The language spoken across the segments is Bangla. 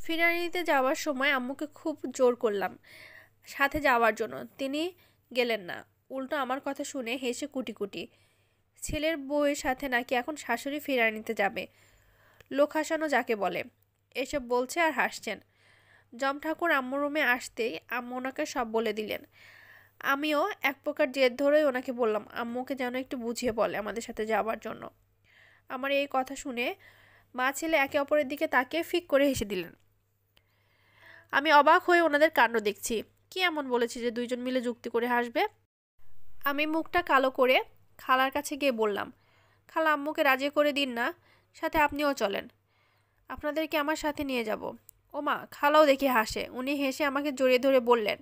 ফিরানিতে যাওয়ার সময় আম্মুকে খুব জোর করলাম সাথে যাওয়ার জন্য, তিনি গেলেন না। উল্টো আমার কথা শুনে হেসে কুটি কুটি। ছেলের বউয়ের সাথে নাকি এখন শাশুড়ি ফিরানিতে যাবে, লোক হাসানো যাকে বলে, এসব বলছে আর হাসছেন। জমঠাকুর আম্মু রুমে আসতেই আম্মু ওনাকে সব বলে দিলেন। আমিও এক প্রকার জেদ ধরেই ওনাকে বললাম আম্মুকে যেন একটু বুঝিয়ে বলে আমাদের সাথে যাওয়ার জন্য। আমার এই কথা শুনে মা ছেলে একে অপরের দিকে তাকিয়ে ফিক করে হেসে দিলেন। আমি অবাক হয়ে ওনাদের কাণ্ড দেখছি। কি এমন বলেছি যে দুইজন মিলে যুক্তি করে হাসবে? আমি মুখটা কালো করে খালার কাছে গিয়ে বললাম, খালা আম্মুকে রাজি করে দিন না, সাথে আপনিও চলেন, আপনাদেরকে আমার সাথে নিয়ে যাব। ও মা, খালাও দেখে হাসে। উনি হেসে আমাকে জড়িয়ে ধরে বললেন,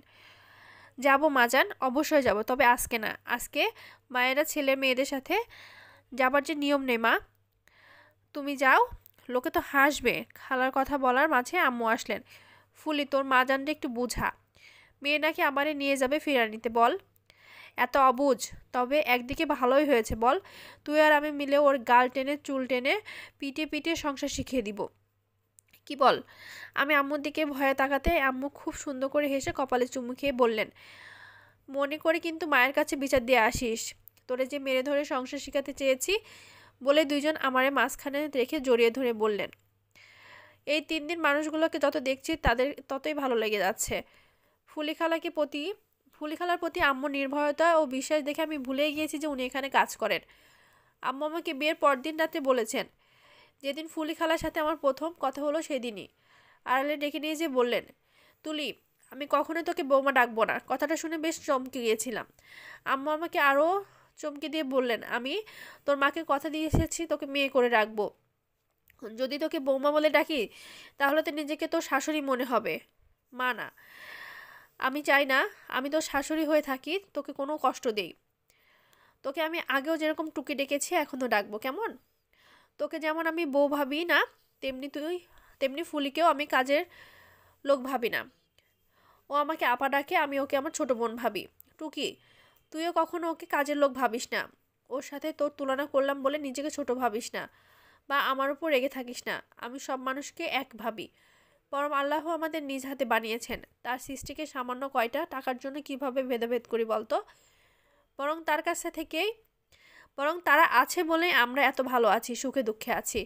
যাব মাজান, অবশ্যই যাব, তবে আজকে না। আজকে মায়েরা ছেলে মেয়েদের সাথে যাবার যে নিয়ম নেই মা। তুমি যাও, লোকে তো হাসবে। খালার কথা বলার মাঝে আম্মু আসলেন। ফুলি, তোর মাজানটা একটু বুঝা, মেয়ে নাকি আমারে নিয়ে যাবে ফিরানিতে, বল। এত অবুঝ, তবে একদিকে ভালোই হয়েছে বল, তুই আর আমি মিলে ওর গাল টেনে চুল টেনে পিটিয়ে পিটিয়ে সংসার শিখিয়ে দিব, কি বল? আমি আম্মুর দিকে ভয়ে তাকাতে আম্মু খুব সুন্দর করে হেসে কপালে চুমু খেয়ে বললেন, মনে করে কিন্তু মায়ের কাছে বিচার দিয়ে আসিস। তোরে যে মেরে ধরে সংসার শিখাতে চেয়েছি বলে দুইজন আমারে মাঝখানে রেখে জড়িয়ে ধরে বললেন, এই 3 দিন মানুষগুলোকে যত দেখছি তাদের ততই ভালো লেগে যাচ্ছে। ফুলি খালার প্রতি আম্মুর নির্ভরতা ও বিশ্বাস দেখে আমি ভুলেই গিয়েছি যে উনি এখানে কাজ করেন। আম্মু আমাকে বিয়ের পরদিন রাতে বলেছেন, যেদিন ফুলি খালার সাথে আমার প্রথম কথা হলো সেদিনই আড়ালে ডেকে নিয়ে যে বললেন, তুলি, আমি কখনোই তোকে বৌমা ডাকবো না। কথাটা শুনে বেশ চমকে গিয়েছিলাম। আম্মু আমাকে আরও চমকে দিয়ে বললেন, আমি তোর মাকে কথা দিয়ে এসেছি তোকে মেয়ে করে রাখবো। যদি তোকে বৌমা বলে ডাকি তাহলে তো নিজেকে তোর শাশুড়ি মনে হবে। মা না, আমি চাই না আমি তোর শাশুড়ি হয়ে থাকি, তোকে কোনো কষ্ট দেই। তোকে আমি আগেও যেরকম টুকি ডেকেছি এখনও ডাকবো, কেমন? তোকে যেমন আমি বউ ভাবি না, তেমনি ফুলিকেও আমি কাজের লোক ভাবি না। ও আমাকে আপা ডাকে, আমি ওকে আমার ছোট বোন ভাবি। টুকি, তুইও কখনো ওকে কাজের লোক ভাবিস না। ওর সাথে তোর তুলনা করলাম বলে নিজেকে ছোট ভাবিস না বা আমার উপর রেগে থাকিস না। আমি সব মানুষকে এক ভাবি। পরম আল্লাহ আমাদের নিজ হাতে বানিয়েছেন, তার সৃষ্টিকে সামান্য কয়টা টাকার জন্য কিভাবে ভেদাভেদ করি বলতো? বরং তার কাছে থেকেই বরং তারা আছে বলে আমরা এত ভালো আছি, সুখে দুঃখে আছি।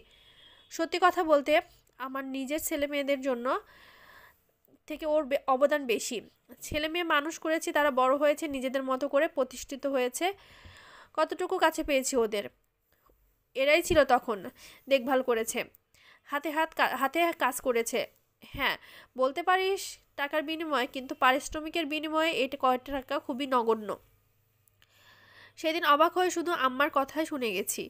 সত্যি কথা বলতে আমার নিজের ছেলে মেয়েদের জন্য থেকে ওর অবদান বেশি। ছেলে মেয়ে মানুষ করেছি, তারা বড় হয়েছে, নিজেদের মতো করে প্রতিষ্ঠিত হয়েছে। কতটুকু কাছে পেয়েছি ওদের, এরাই ছিল তখন, দেখভাল করেছে, হাতে কাজ করেছে। হ্যাঁ, বলতে পারিস টাকার বিনিময়ে, কিন্তু পারিশ্রমিকের বিনিময়ে এটা কয়টা টাকা খুবই নগণ্য। সেদিন অবাক হয়ে শুধু আম্মার কথাই শুনে গেছি।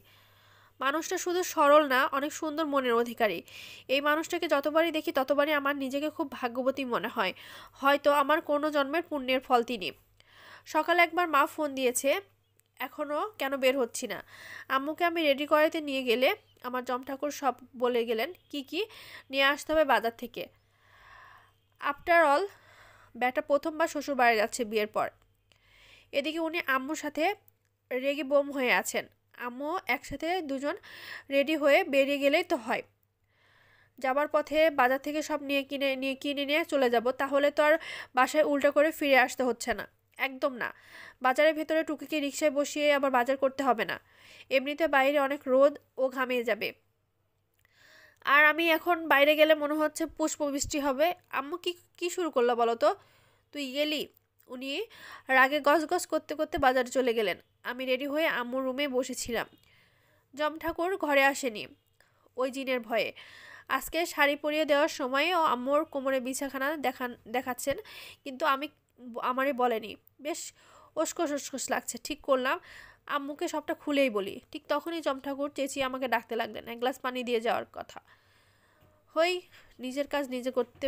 মানুষটা শুধু সরল না, অনেক সুন্দর মনের অধিকারী। এই মানুষটাকে যতবারই দেখি ততবারই আমার নিজেকে খুব ভাগ্যবতী মনে হয়। হয়তো আমার কোনো জন্মের পুণ্যের ফল তিনি। সকালে একবার মা ফোন দিয়েছে, এখনও কেন বের হচ্ছি না। আম্মুকে আমি রেডি করাতে নিয়ে গেলে আমার জমঠাকুর সব বলে গেলেন কি কি নিয়ে আসতে হবে বাজার থেকে। আফটার অল ব্যাটা প্রথমবার শ্বশুর বাড়ি যাচ্ছে বিয়ের পর। এদিকে উনি আম্মুর সাথে রেগে বোম হয়ে আছেন। আম্মু একসাথে দুজন রেডি হয়ে বেরিয়ে গেলেই তো হয়। যাবার পথে বাজার থেকে সব কিনে নিয়ে চলে যাব, তাহলে তো আর বাসায় উল্টো করে ফিরে আসতে হচ্ছে না। একদম না, বাজারের ভেতরে টুকিকে রিকশায় বসিয়ে আবার বাজার করতে হবে না। এমনিতে বাইরে অনেক রোদ, ও ঘামিয়ে যাবে। আর আমি এখন বাইরে গেলে মনে হচ্ছে পুষ্পবৃষ্টি হবে। আম্মু কি কি শুরু করলো বলো তো? তুই গেলি? উনি রাগে গজগজ করতে করতে বাজারে চলে গেলেন। আমি রেডি হয়ে আম্মুর রুমে বসেছিলাম। জমঠাকুর ঘরে আসেনি ওই জিনের ভয়ে। আজকে শাড়ি পরিয়ে দেওয়ার সময়ও আম্মুর কোমরে বিছাখানা দেখাচ্ছেন, কিন্তু আমারে বলেনি। বেশ উস্কোস উস্কোস লাগছে। ঠিক করলাম আম্মুকে সবটা খুলেই বলি। ঠিক তখনই জমঠাকুর চেঁচিয়ে আমাকে ডাকতে লাগলেন, এক গ্লাস পানি দিয়ে যাওয়ার কথা। হই, নিজের কাজ নিজে করতে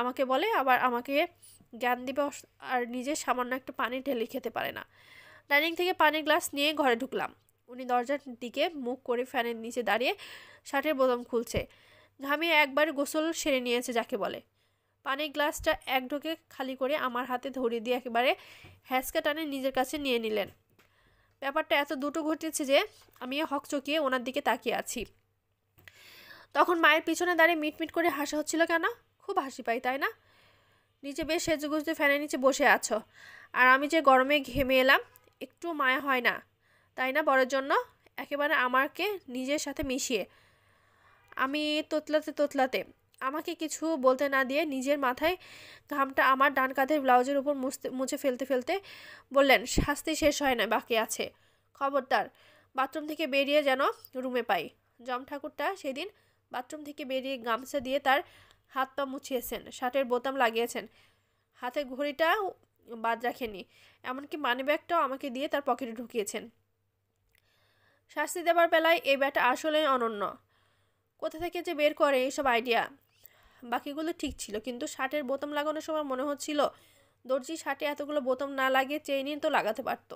আমাকে বলে, আবার আমাকে জ্ঞান দিবে, আর নিজে সামান্য একটা পানি ঢেলে খেতে পারে না। ডাইনিং থেকে পানির গ্লাস নিয়ে ঘরে ঢুকলাম। উনি দরজার দিকে মুখ করে ফ্যানের নিচে দাঁড়িয়ে শার্টের বোতাম খুলছে। ঘামিয়ে একবার গোসল সেরে নিয়েছে যাকে বলে। পানির গ্লাসটা এক ঢোকে খালি করে আমার হাতে ধরিয়ে দিয়ে একেবারে হ্যাঁচকা টানে নিজের কাছে নিয়ে নিলেন। ব্যাপারটা এত দ্রুত ঘটেছে যে আমি হকচকিয়ে ওনার দিকে তাকিয়ে আছি। তখন মায়ের পিছনে দাঁড়িয়ে মিটমিট করে হাসা হচ্ছিল কেন? খুব হাসি পাই, তাই না? নিচে বেশ সেজেগুজে ফ্যানের নিচে বসে আছো, আর আমি যে গরমে ঘেমে এলাম, একটু মায়া হয় না, তাই না বরের জন্য? একেবারে আমাকে নিজের সাথে মিশিয়ে। আমি তোতলাতে তোতলাতে, আমাকে কিছু বলতে না দিয়ে নিজের মাথায় ঘামটা আমার ডান কাঁধের ব্লাউজের উপর মুছে ফেলতে ফেলতে বললেন, শাস্তি শেষ হয় না, বাকি আছে। খবরদার বাথরুম থেকে বেরিয়ে যেন রুমে পাই। জম ঠাকুরটা সেদিন বাথরুম থেকে বেরিয়ে গামছা দিয়ে তার হাত পা মুছিয়েছেন, শার্টের বোতাম লাগিয়েছেন, হাতের ঘড়িটা বাদ রাখেনি, এমনকি মানিব্যাগটাও আমাকে দিয়ে তার পকেটে ঢুকিয়েছেন। শাস্তি দেবার বেলায় এই ব্যাটা আসলে অনন্য। কোথা থেকে যে বের করে এইসব আইডিয়া। বাকিগুলো ঠিক ছিল, কিন্তু শার্টের বোতাম লাগানোর সময় মনে হচ্ছিল দর্জি শার্টে এতগুলো বোতাম না লাগিয়ে চেইনই তো লাগাতে পারত।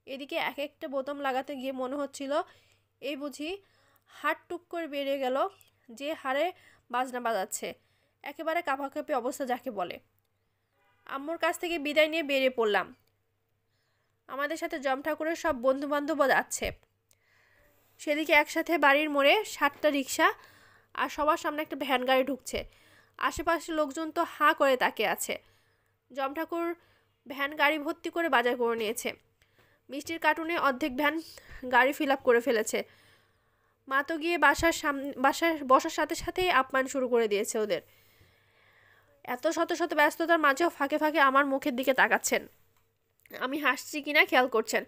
এদিকে এক একটা বোতাম লাগাতে গিয়ে মনে হচ্ছিল এই বুঝি হাট টুক করে বেরিয়ে গেল যে হারে বাজনা বাজাচ্ছে, একেবারে কাঁপাকাঁপি অবস্থা যাকে বলে। আম্মুর কাছ থেকে বিদায় নিয়ে বেরিয়ে পড়লাম। আমাদের সাথে জম ঠাকুরের সব বন্ধু বান্ধবও যাচ্ছে। সেদিকে একসাথে বাড়ির মোড়ে 7টা রিক্সা আর সবার সামনে একটা ভ্যান গাড়ি ঢুকছে। আশেপাশের লোকজন তো হাঁ করে তাকিয়ে আছে। জম ঠাকুর ভ্যান গাড়ি ভর্তি করে বাজার করে নিয়েছে। মিষ্টির কার্টুনে অর্ধেক ভ্যান গাড়ি ফিল আপ করে ফেলেছে। মা তো গিয়ে বাসার বসার সাথে সাথেই আপ্যায়ন শুরু করে দিয়েছে ওদের। এত শত শত ব্যস্ততার মাঝেও ফাঁকে ফাঁকে আমার মুখের দিকে তাকাচ্ছেন। আমি হাসছি কিনা খেয়াল করছেন।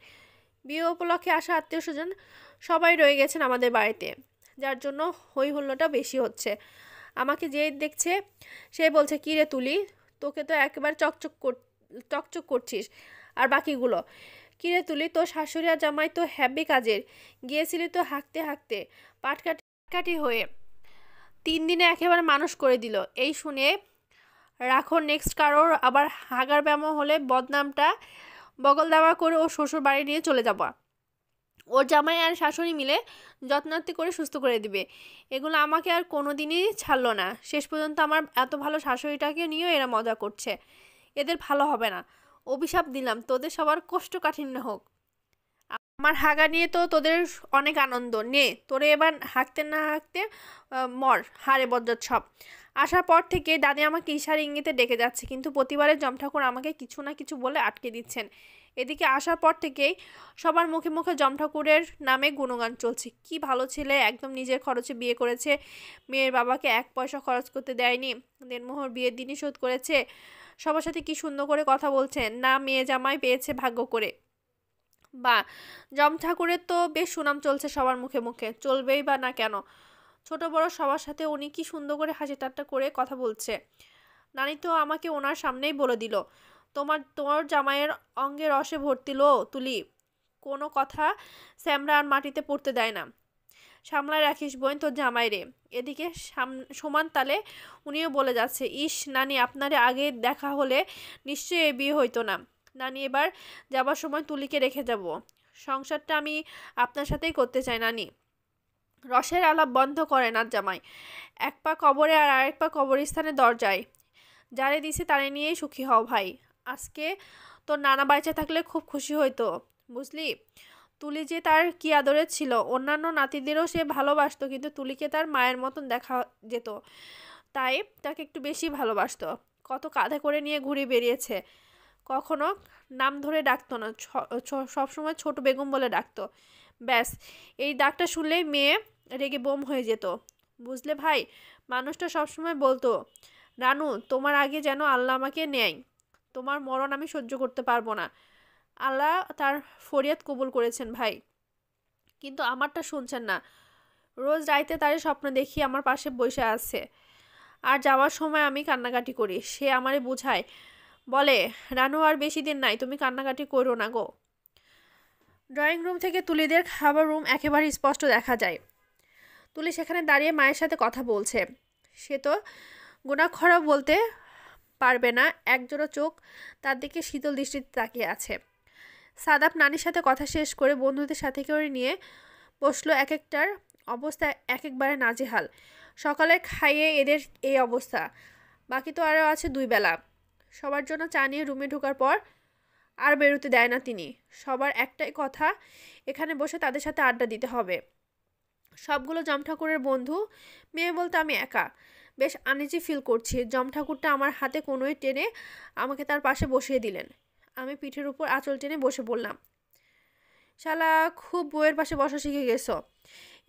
বিয়ে উপলক্ষে আসা আত্মীয় স্বজন সবাই রয়ে গেছেন আমাদের বাড়িতে, যার জন্য হই হুল্লোটা বেশি হচ্ছে। আমাকে যে দেখছে সে বলছে, কী রে তুলি, তোকে তো একেবারে চকচক করছিস। আর বাকিগুলো, কী রে তুলি, তোর শাশুড়ি আর জামাই তো হ্যাপি কাজের, গিয়েছিলি তো হাঁকতে হাঁকতে পাটকাটি হয়ে, 3 দিনে একেবারে মানুষ করে দিল। এই শুনে রাখো, নেক্সট কারোর আবার হাগার ব্যামো হলে বদনামটা বগল দাবা করে ও শ্বশুর বাড়ি নিয়ে চলে যাবো। ওর জামাই আর শাশুড়ি মিলে যত্নার্থী করে সুস্থ করে দিবে। এগুলো আমাকে আর কোনো দিনই ছাড়লো না। শেষ পর্যন্ত আমার এত ভালো শাশুড়িটাকে নিয়েও এরা মজা করছে। এদের ভালো হবে না। অভিশাপ দিলাম, তোদের সবার কোষ্ঠকাঠিন্য হোক। আমার হাগা নিয়ে তো তোদের অনেক আনন্দ, নে তোরে এবার হাঁকতে না হাঁকতে মর হারে বজ্জাত সব। আসার পর থেকে দাদি আমাকে ইশারা ইঙ্গিতে ডেকে যাচ্ছে, কিন্তু প্রতিবারে জমঠাকুর আমাকে কিছু না কিছু বলে আটকে দিচ্ছেন। এদিকে আসার পর থেকেই সবার মুখে মুখে জমঠাকুরের নামে গুণগান চলছে। কি ভালো ছেলে, একদম নিজের খরচে বিয়ে করেছে, মেয়ের বাবাকে 1 পয়সা খরচ করতে দেয়নি, দেনমোহর বিয়ের দিনই শোধ করেছে, সবার সাথে কি সুন্দর করে কথা বলছেন, না মেয়ে জামাই পেয়েছে ভাগ্য করে। বা জম ঠাকুরের তো বেশ সুনাম চলছে সবার মুখে মুখে, চলবেই বা না কেন। ছোট বড় সবার সাথে উনি কি সুন্দর করে হাসি ঠাট্টা করে কথা বলছে। নানি তো আমাকে ওনার সামনেই বলে দিল, তোমার জামাইয়ের অঙ্গে রসে ভর্তি লো তুলি, কোনো কথা স্যামরা আর মাটিতে পড়তে দেয় না, সামলায় রাখিস বোন তোর জামাই রে। এদিকে সমান তালে উনিও বলে যাচ্ছে, ইস নানি, আপনারে আগে দেখা হলে নিশ্চয়ই এ বিয়ে হইতো না। নানি, এবার যাবার সময় তুলিকে রেখে যাব, সংসারটা আমি আপনার সাথেই করতে চাই নানি। রসের আলাপ বন্ধ করে না জামাই, 1 পা কবরে আর আরেক পা কবরস্থানে দরজায়, যারে দিছে তারে নিয়েই সুখী হও ভাই। আজকে তোর নানা বাইচে থাকলে খুব খুশি হইতো, বুঝলি। তুলি যে তার কি আদরের ছিল, অন্যান্য নাতিদেরও সে ভালোবাসতো, কিন্তু তুলিকে তার মায়ের মতন দেখা যেত, তাই তাকে একটু বেশি ভালোবাসতো। কত কাঁধে করে নিয়ে ঘুরে বেরিয়েছে, কখনো নাম ধরে ডাকতো না, সবসময় ছোট বেগম বলে ডাকতো। ব্যাস, এই ডাকটা শুনলেই মেয়ে রেগে বোম হয়ে যেত। বুঝলে ভাই, মানুষটা সবসময় বলতো, রানু তোমার আগে যেন আল্লাহ আমাকে নেয়, তোমার মরণ আমি সহ্য করতে পারবো না। আল্লাহ তার ফরিয়াদ কবুল করেছেন ভাই, কিন্তু আমারটা শুনছেন না। রোজ রাইতে তারে স্বপ্ন দেখি আমার পাশে বসে আছে, আর যাওয়ার সময় আমি কান্নাকাটি করি। সে আমারে বুঝায়, বলে, রানু আর বেশি দিন নাই, তুমি কান্নাকাটি করো না গো। ড্রয়িং রুম থেকে তুলিদের খাবার রুম একেবারে স্পষ্ট দেখা যায়। তুলি সেখানে দাঁড়িয়ে মায়ের সাথে কথা বলছে। সে তো গুণাখরা বলতে পারবে না, একজোড়া চোখ তার দিকে শীতল দৃষ্টিতে তাকিয়ে আছে। সাদাপ নানির সাথে কথা শেষ করে বন্ধুদের সাথে করে নিয়ে বসলো। এক একটার অবস্থা এক একবারে নাজেহাল। সকালে খাইয়ে এদের এই অবস্থা, বাকি তো আরও আছে 2 বেলা। সবার জন্য চা নিয়ে রুমে ঢোকার পর আর বেরোতে দেয় না তিনি। সবার একটাই কথা, এখানে বসে তাদের সাথে আড্ডা দিতে হবে। সবগুলো জম ঠাকুরের বন্ধু। মেয়ে বলতে আমি একা। বেশ আনইজি ফিল করছি। জম ঠাকুরটা আমার হাতে কোনোই টেনে আমাকে তার পাশে বসিয়ে দিলেন। আমি পিঠের উপর আঁচল টেনে বসে পড়লাম। শালা, খুব বউয়ের পাশে বসা শিখে গেছো।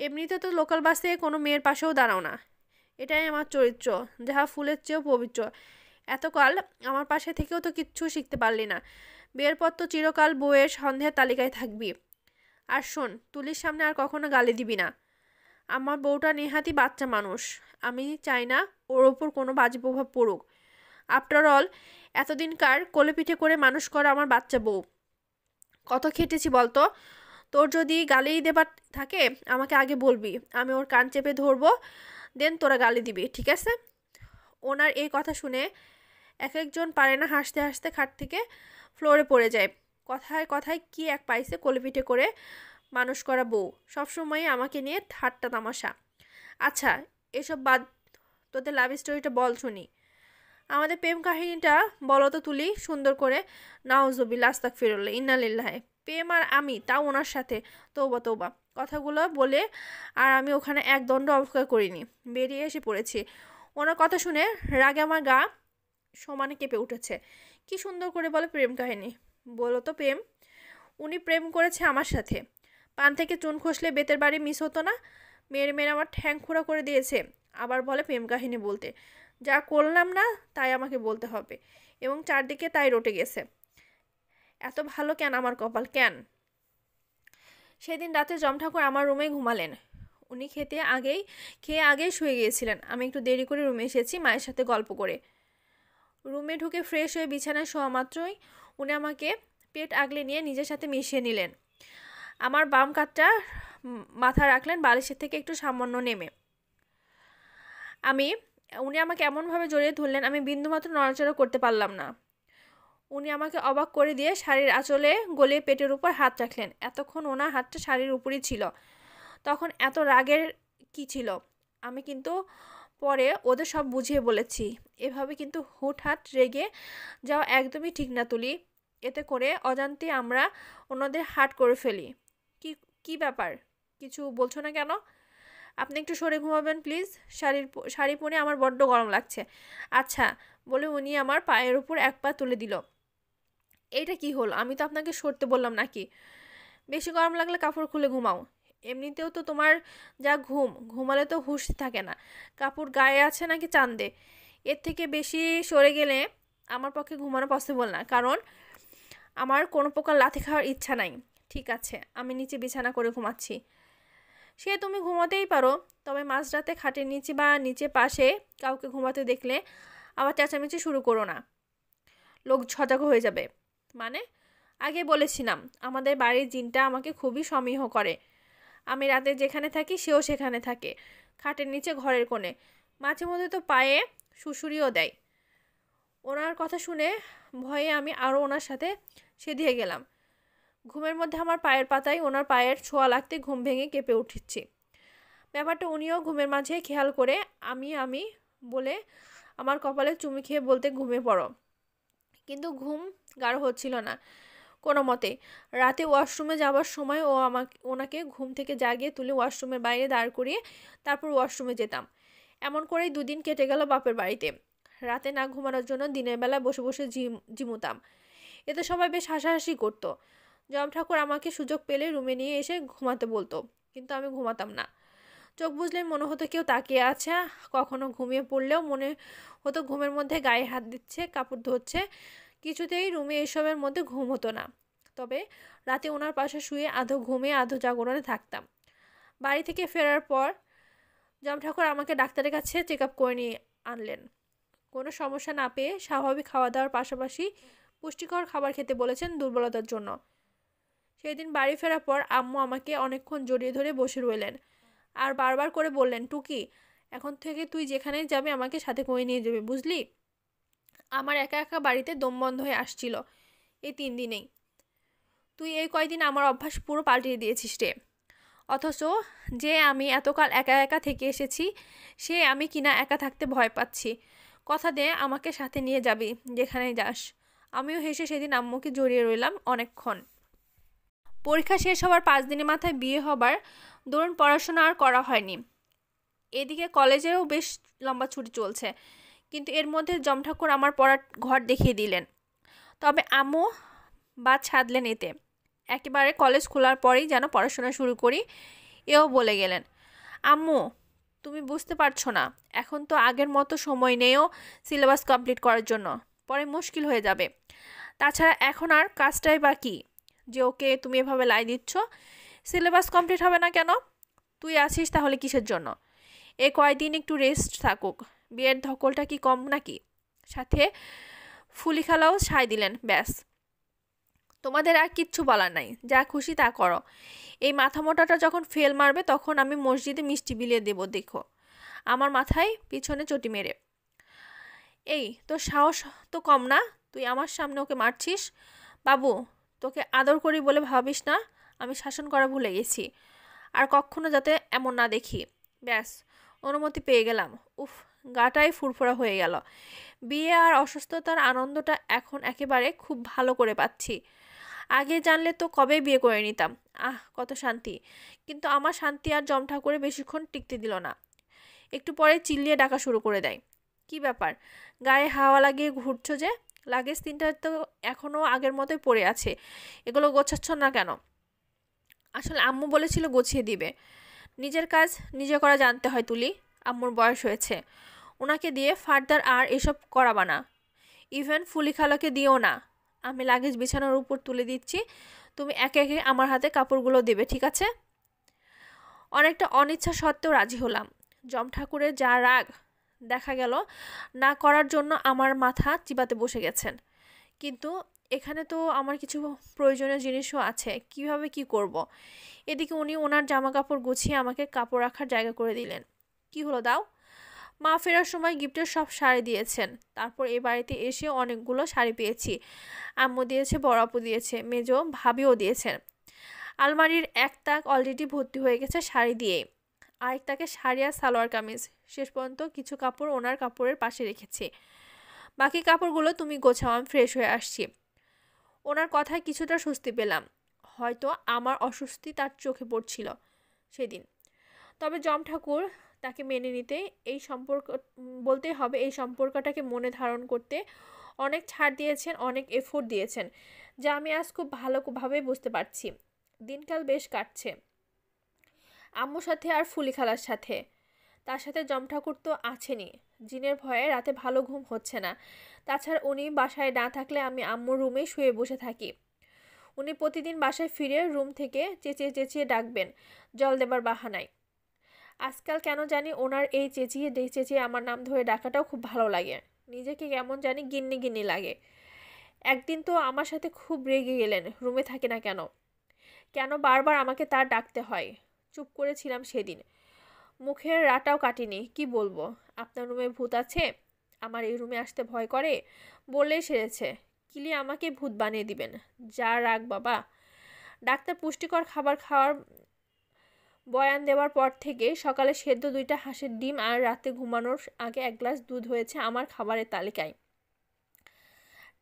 এমনিতে তো লোকাল বাসে কোনো মেয়ের পাশেও দাঁড়াও না। এটাই আমার চরিত্র, যাহা ফুলের চেয়েও পবিত্র। এতকাল আমার পাশে থেকেও তো কিচ্ছু শিখতে পারলি না। বিয়ের পর তো চিরকাল বউয়ের সন্দেহের তালিকায় থাকবি। আর শোন, তুলির সামনে আর কখনো গালি দিবি না। আমার বউটা নেহাতি বাচ্চা মানুষ। আমি চাই না ওর ওপর কোনো বাজে প্রভাব পড়ুক। আফটার অল, এতদিনকার কোলে পিঠে করে মানুষ করা আমার বাচ্চা বউ। কত খেটেছি বলতো। তোর যদি গালি দেবার থাকে আমাকে আগে বলবি, আমি ওর কান চেপে ধরবো, দেন তোরা গালি দিবি, ঠিক আছে? ওনার এই কথা শুনে এক একজন পারে না হাসতে হাসতে খাট থেকে ফ্লোরে পড়ে যায়। কথায় কথায় কি এক পাইছে কোলে পিঠে করে মানুষ করা বউ, সবসময় আমাকে নিয়ে ঠাট্টা তামাশা। আচ্ছা, এসব বাদ, তোদের লাভ স্টোরিটা বল শুনি। আমাদের প্রেম কাহিনীটা বলো তো তুলি, সুন্দর করে। নাউজুবিল্লাহ, আস্তাগফিরুল্লাহ, ইন্না লিল্লাহি। প্রেম আর আমি, তাও ওনার সাথে? তৌবা তৌবা। কথাগুলো বলে আর আমি ওখানে এক দণ্ড অপেক্ষা করিনি, বেরিয়ে এসে পড়েছি। ওনার কথা শুনে রাগে আমার গা সমানে কেঁপে উঠেছে। কি সুন্দর করে বলে প্রেম কাহিনী। বলো তো প্রেম। উনি প্রেম করেছে আমার সাথে। পান থেকে চুন খসলে বেতের বাড়ি মিস হতো না? মেরে মেরে আমার ঠ্যাং খোঁড়া করে দিয়েছে। আবার বলে প্রেম কাহিনী বলতে। যা করলাম না তাই আমাকে বলতে হবে, এবং চারদিকে তাই রটে গেছে। এত ভালো কেন আমার কপাল, কেন? সেদিন রাতে জম ঠাকুর আমার রুমে ঘুমালেন। উনি খেয়ে আগেই শুয়ে গিয়েছিলেন। আমি একটু দেরি করে রুমে এসেছি মায়ের সাথে গল্প করে। রুমে ঢুকে ফ্রেশ হয়ে বিছানায় শোয়া মাত্রই উনি আমাকে পেট আগলে নিয়ে নিজের সাথে মিশিয়ে নিলেন। আমার বাম কাতটা মাথা রাখলেন বালিশের থেকে একটু সামান্য নেমে। উনি আমাকে এমনভাবে জড়িয়ে ধরলেন আমি বিন্দুমাত্র নড়াচড়া করতে পারলাম না। উনি আমাকে অবাক করে দিয়ে শাড়ির আঁচলে গলিয়ে পেটের উপর হাত রাখলেন। এতক্ষণ ওনার হাতটা শাড়ির উপরই ছিল। তখন এত রাগের কি ছিল? আমি কিন্তু পরে ওদের সব বুঝিয়ে বলেছি। এভাবে কিন্তু হুটহাট রেগে যাওয়া একদমই ঠিক না তুলি। এতে করে অজান্তে আমরা ওনাদের হার্ট করে ফেলি। কি কি ব্যাপার, কিছু বলছো না কেন? আপনি একটু সরে ঘুমাবেন প্লিজ। শাড়ি পরে আমার বড্ড গরম লাগছে। আচ্ছা, বলে উনি আমার পায়ের উপর এক পা তুলে দিল। এইটা কি হল? আমি তো আপনাকে সরতে বললাম নাকি? বেশি গরম লাগলে কাপড় খুলে ঘুমাও। এমনিতেও তো তোমার যা ঘুমালে তো হুঁশ থাকে না। কাপড় গায়ে আছে নাকি চাঁদে? এর থেকে বেশি সরে গেলে আমার পক্ষে ঘুমানো পসিবল না, কারণ আমার কোনো প্রকার লাথি খাওয়ার ইচ্ছা নাই। ঠিক আছে, আমি নিচে বিছানা করে ঘুমাচ্ছি। সে তুমি ঘুমাতেই পারো, তবে মাঝরাতে খাটের নিচে বা নিচে পাশে কাউকে ঘুমাতে দেখলে আবার চেঁচামেচি শুরু করো না, লোক সজাগ হয়ে যাবে। মানে? আগে বলেছিলাম আমাদের বাড়ির জিনটা আমাকে খুবই সমীহ করে। আমি রাতে যেখানে থাকি সেও সেখানে থাকে, খাটের নিচে ঘরের কোণে। মাঝে মধ্যে তো পায়ে শুশুরিও দেয়। ওনার কথা শুনে ভয়ে আমি আরও ওনার সাথে সেধিয়ে গেলাম। ঘুমের মধ্যে আমার পায়ের পাতায় ওনার পায়ের ছোঁয়া লাগতে ঘুম ভেঙে কেঁপে উঠেছি। ব্যাপারটা উনিও ঘুমের মাঝে খেয়াল করে আমি বলে আমার কপালে চুমু খেয়ে বলতে ঘুমিয়ে পড়ো। কিন্তু ঘুম গাঢ় হচ্ছিল না কোনো মতে। রাতে ওয়াশরুমে যাওয়ার সময় ওনাকে ঘুম থেকে জাগিয়ে তুলে ওয়াশরুমের বাইরে দাঁড় করিয়ে তারপর ওয়াশরুমে যেতাম। এমন করেই 2 দিন কেটে গেল বাপের বাড়িতে। রাতে না ঘুমানোর জন্য দিনের বেলা বসে বসে জিমুতাম। এতে সবাই বেশ হাসাহাসি করতো। জম ঠাকুর আমাকে সুযোগ পেলে রুমে নিয়ে এসে ঘুমাতে বলতো, কিন্তু আমি ঘুমাতাম না। চোখ বুঝলে মনে হতো কেউ তাকিয়ে আছে। কখনো ঘুমিয়ে পড়লেও মনে হতো ঘুমের মধ্যে গায়ে হাত দিচ্ছে, কাপড় ধরছে। কিছুতেই রুমে এসবের মধ্যে ঘুম হতো না। তবে রাতে ওনার পাশে শুয়ে আধো ঘুমে আধো জাগরণে থাকতাম। বাড়ি থেকে ফেরার পর জম ঠাকুর আমাকে ডাক্তারের কাছে চেক আপ করে নিয়ে আনলেন। কোনো সমস্যা না পেয়ে স্বাভাবিক খাওয়া দাওয়ার পাশাপাশি পুষ্টিকর খাবার খেতে বলেছেন দুর্বলতার জন্য। সেই দিন বাড়ি ফেরার পর আম্মু আমাকে অনেকক্ষণ জড়িয়ে ধরে বসে রইলেন আর বারবার করে বললেন, টুকি, এখন থেকে তুই যেখানেই যাবে আমাকে সাথে করে নিয়ে যাবে, বুঝলি? আমার একা একা বাড়িতে দম বন্ধ হয়ে আসছিল এই 3 দিনেই। তুই এই কয়দিন আমার অভ্যাস পুরো পাল্টিয়ে দিয়েছিস রে। অথচ যে আমি এতকাল একা একা থেকে এসেছি, সে আমি কিনা একা থাকতে ভয় পাচ্ছি। কথা দে আমাকে সাথে নিয়ে যাবি যেখানেই যাস। আমিও হেসে সেদিন আম্মুকে জড়িয়ে রইলাম অনেকক্ষণ। পরীক্ষা শেষ হবার 5 দিনের মাথায় বিয়ে হবার দরুন পড়াশোনা আর করা হয়নি। এদিকে কলেজেও বেশ লম্বা ছুটি চলছে, কিন্তু এর মধ্যে জমঠাকুর আমার পড়ার ঘর দেখিয়ে দিলেন। তবে আম্মু বাদ ছাড়লেন এতে। একেবারে কলেজ খোলার পরেই যেন পড়াশোনা শুরু করি এও বলে গেলেন। আম্মু, তুমি বুঝতে পারছো না, এখন তো আগের মতো সময় নেইও সিলেবাস কমপ্লিট করার জন্য, পরে মুশকিল হয়ে যাবে। তাছাড়া এখন আর কাজটাই বা কি যে ওকে তুমি এভাবে লাই দিচ্ছ? সিলেবাস কমপ্লিট হবে না কেন? তুই আছিস তাহলে কিসের জন্য? এ কয়দিন একটু রেস্ট থাকুক, বিয়ের ধকলটা কি কম নাকি? সাথে ফুলি খালাও সায় দিলেন। ব্যাস, তোমাদের আর কিচ্ছু বলার নাই, যা খুশি তা করো। এই মাথা মোটাটা যখন ফেল মারবে তখন আমি মসজিদে মিষ্টি বিলিয়ে দেবো, দেখো। আমার মাথায় পিছনে চটি মেরে। এই তোর সাহস তো কম না, তুই আমার সামনে ওকে মারছিস? বাবু, তোকে আদর করি বলে ভাবিস না আমি শাসন করা ভুলে গেছি? আর কখনো যাতে এমন না দেখি। ব্যাস, অনুমতি পেয়ে গেলাম। উফ, গাটাই ফুরফুরা হয়ে গেল। বিয়ে আর অসুস্থতার আনন্দটা এখন একেবারে খুব ভালো করে পাচ্ছি। আগে জানলে তো কবে বিয়ে করে নিতাম। আহ, কত শান্তি। কিন্তু আমার শান্তি আর জমঠাকুরে বেশিক্ষণ টিকতে দিল না। একটু পরে চিল্লিয়ে ডাকা শুরু করে দেয়। কি ব্যাপার, গায়ে হাওয়া লাগিয়ে ঘুরছো যে? লাগেজ 3টা তো এখনও আগের মতোই পড়ে আছে, এগুলো গোছাচ্ছ না কেন? আসলে আম্মু বলেছিল গুছিয়ে দিবে। নিজের কাজ নিজে করা জানতে হয় তুলি। আম্মুর বয়স হয়েছে, ওনাকে দিয়ে ফার্দার আর এসব করাবা না। ইভেন ফুলি খালাকে দিও না। আমি লাগেজ বিছানার উপর তুলে দিচ্ছি, তুমি একে একে আমার হাতে কাপড়গুলো দেবে, ঠিক আছে? অনেকটা অনিচ্ছা সত্ত্বেও রাজি হলাম। জমঠাকুরের যা রাগ, দেখা গেল না করার জন্য আমার মাথা চিবাতে বসে গেছেন। কিন্তু এখানে তো আমার কিছু প্রয়োজনীয় জিনিসও আছে, কিভাবে কি করব। এদিকে উনি ওনার জামা কাপড় গুছিয়ে আমাকে কাপড় রাখার জায়গা করে দিলেন। কি হলো, দাও। মা ফেরার সময় গিফটের সব শাড়ি দিয়েছেন। তারপর এ বাড়িতে এসে অনেকগুলো শাড়ি পেয়েছি। আম্মু দিয়েছে, বড় আপু দিয়েছে, মেজো ভাবিও দিয়েছেন। আলমারির এক তাক অলরেডি ভর্তি হয়ে গেছে শাড়ি দিয়ে। আরেক তাকে শাড়ি আর সালোয়ার কামিজ। শেষ পর্যন্ত কিছু কাপড় ওনার কাপড়ের পাশে রেখেছি। বাকি কাপড়গুলো তুমি গোছাও, আমি ফ্রেশ হয়ে আসছি। ওনার কথায় কিছুটা স্বস্তি পেলাম। হয়তো আমার অস্বস্তি তার চোখে পড়ছিল সেদিন। তবে জমঠাকুর তাকে মেনে নিতে, এই সম্পর্ক বলতেই হবে, এই সম্পর্কটাকে মনে ধারণ করতে অনেক ছাড় দিয়েছেন, অনেক এফোর্ট দিয়েছেন, যা আমি আজ খুব ভালোভাবে বুঝতে পারছি। দিনকাল বেশ কাটছে আম্মুর সাথে আর ফুলি খালার সাথে। তার সাথে জমঠাকুর তো আছেনই। জিনের ভয়ে রাতে ভালো ঘুম হচ্ছে না। তাছাড়া উনি বাসায় না থাকলে আমি আম্মুর রুমেই শুয়ে বসে থাকি। উনি প্রতিদিন বাসায় ফিরে রুম থেকে চেঁচিয়ে চেঁচিয়ে ডাকবেন জল দেবার বাহানায়। আজকাল কেন জানি ওনার এই চেঁচিয়ে চেঁচিয়ে আমার নাম ধরে ডাকাটাও খুব ভালো লাগে। নিজেকে কেমন জানি গিন্নি গিন্নি লাগে। একদিন তো আমার সাথে খুব রেগে গেলেন, রুমে থাকে না কেন, কেন বারবার আমাকে তার ডাকতে হয়। চুপ করেছিলাম সেদিন, মুখের রাটাও কাটিনি। কি বলবো, আপনার রুমে ভূত আছে, আমার এই রুমে আসতে ভয় করে, বললেই সেরেছে। কিলি আমাকে ভূত বানিয়ে দিবেন। যা রাগ বাবা। ডাক্তার পুষ্টিকর খাবার খাওয়ার বয়ান দেওয়ার পর থেকে সকালে সেদ্ধ 2টা হাঁসের ডিম আর রাতে ঘুমানোর আগে 1 গ্লাস দুধ হয়েছে আমার খাবারের তালিকায়।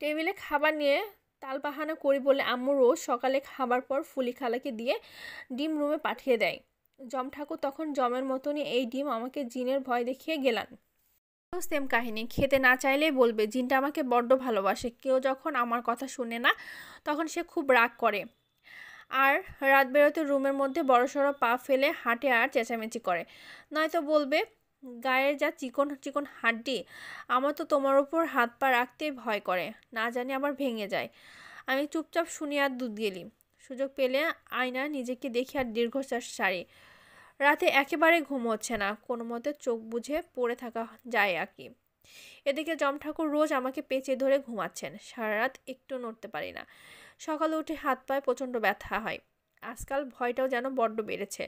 টেবিলে খাবার নিয়ে তালবাহানা করি বলে আম্মু রোজ সকালে খাবার পর ফুলি খালাকে দিয়ে ডিম রুমে পাঠিয়ে দেয়। জমঠাকুর তখন জমের মতনই এই ডিম আমাকে জিনের ভয় দেখিয়ে গেলেন। সেম কাহিনী, খেতে না চাইলেই বলবে জিনটা আমাকে বড্ড ভালোবাসে। কেউ যখন আমার কথা শুনে না তখন সে খুব রাগ করে, আর রাত বেরোতে রুমের মধ্যে বড়সড় পা ফেলে হাঁটে আর চেঁচামেচি করে। নয়তো বলবে, গায়ের যা চিকন চিকন হাড্ডি, আমার তো তোমার উপর হাত পা রাখতেই ভয় করে, না জানি আবার ভেঙে যায়। আমি চুপচাপ শুনি আর দুধ গেলি। সুযোগ পেলে আয়না নিজেকে দেখি আর দীর্ঘশ্বাস সারি। রাতে একেবারে ঘুম হচ্ছে না, কোনো মতে চোখ বুঝে পড়ে থাকা যায় আর কি। এদিকে জমঠাকুর রোজ আমাকে পেঁচিয়ে ধরে ঘুমাচ্ছেন, সারা রাত একটু নড়তে পারি না। সকালে উঠে হাত পায়ে প্রচণ্ড ব্যথা হয়। আজকাল ভয়টাও যেন বড্ড বেড়েছে।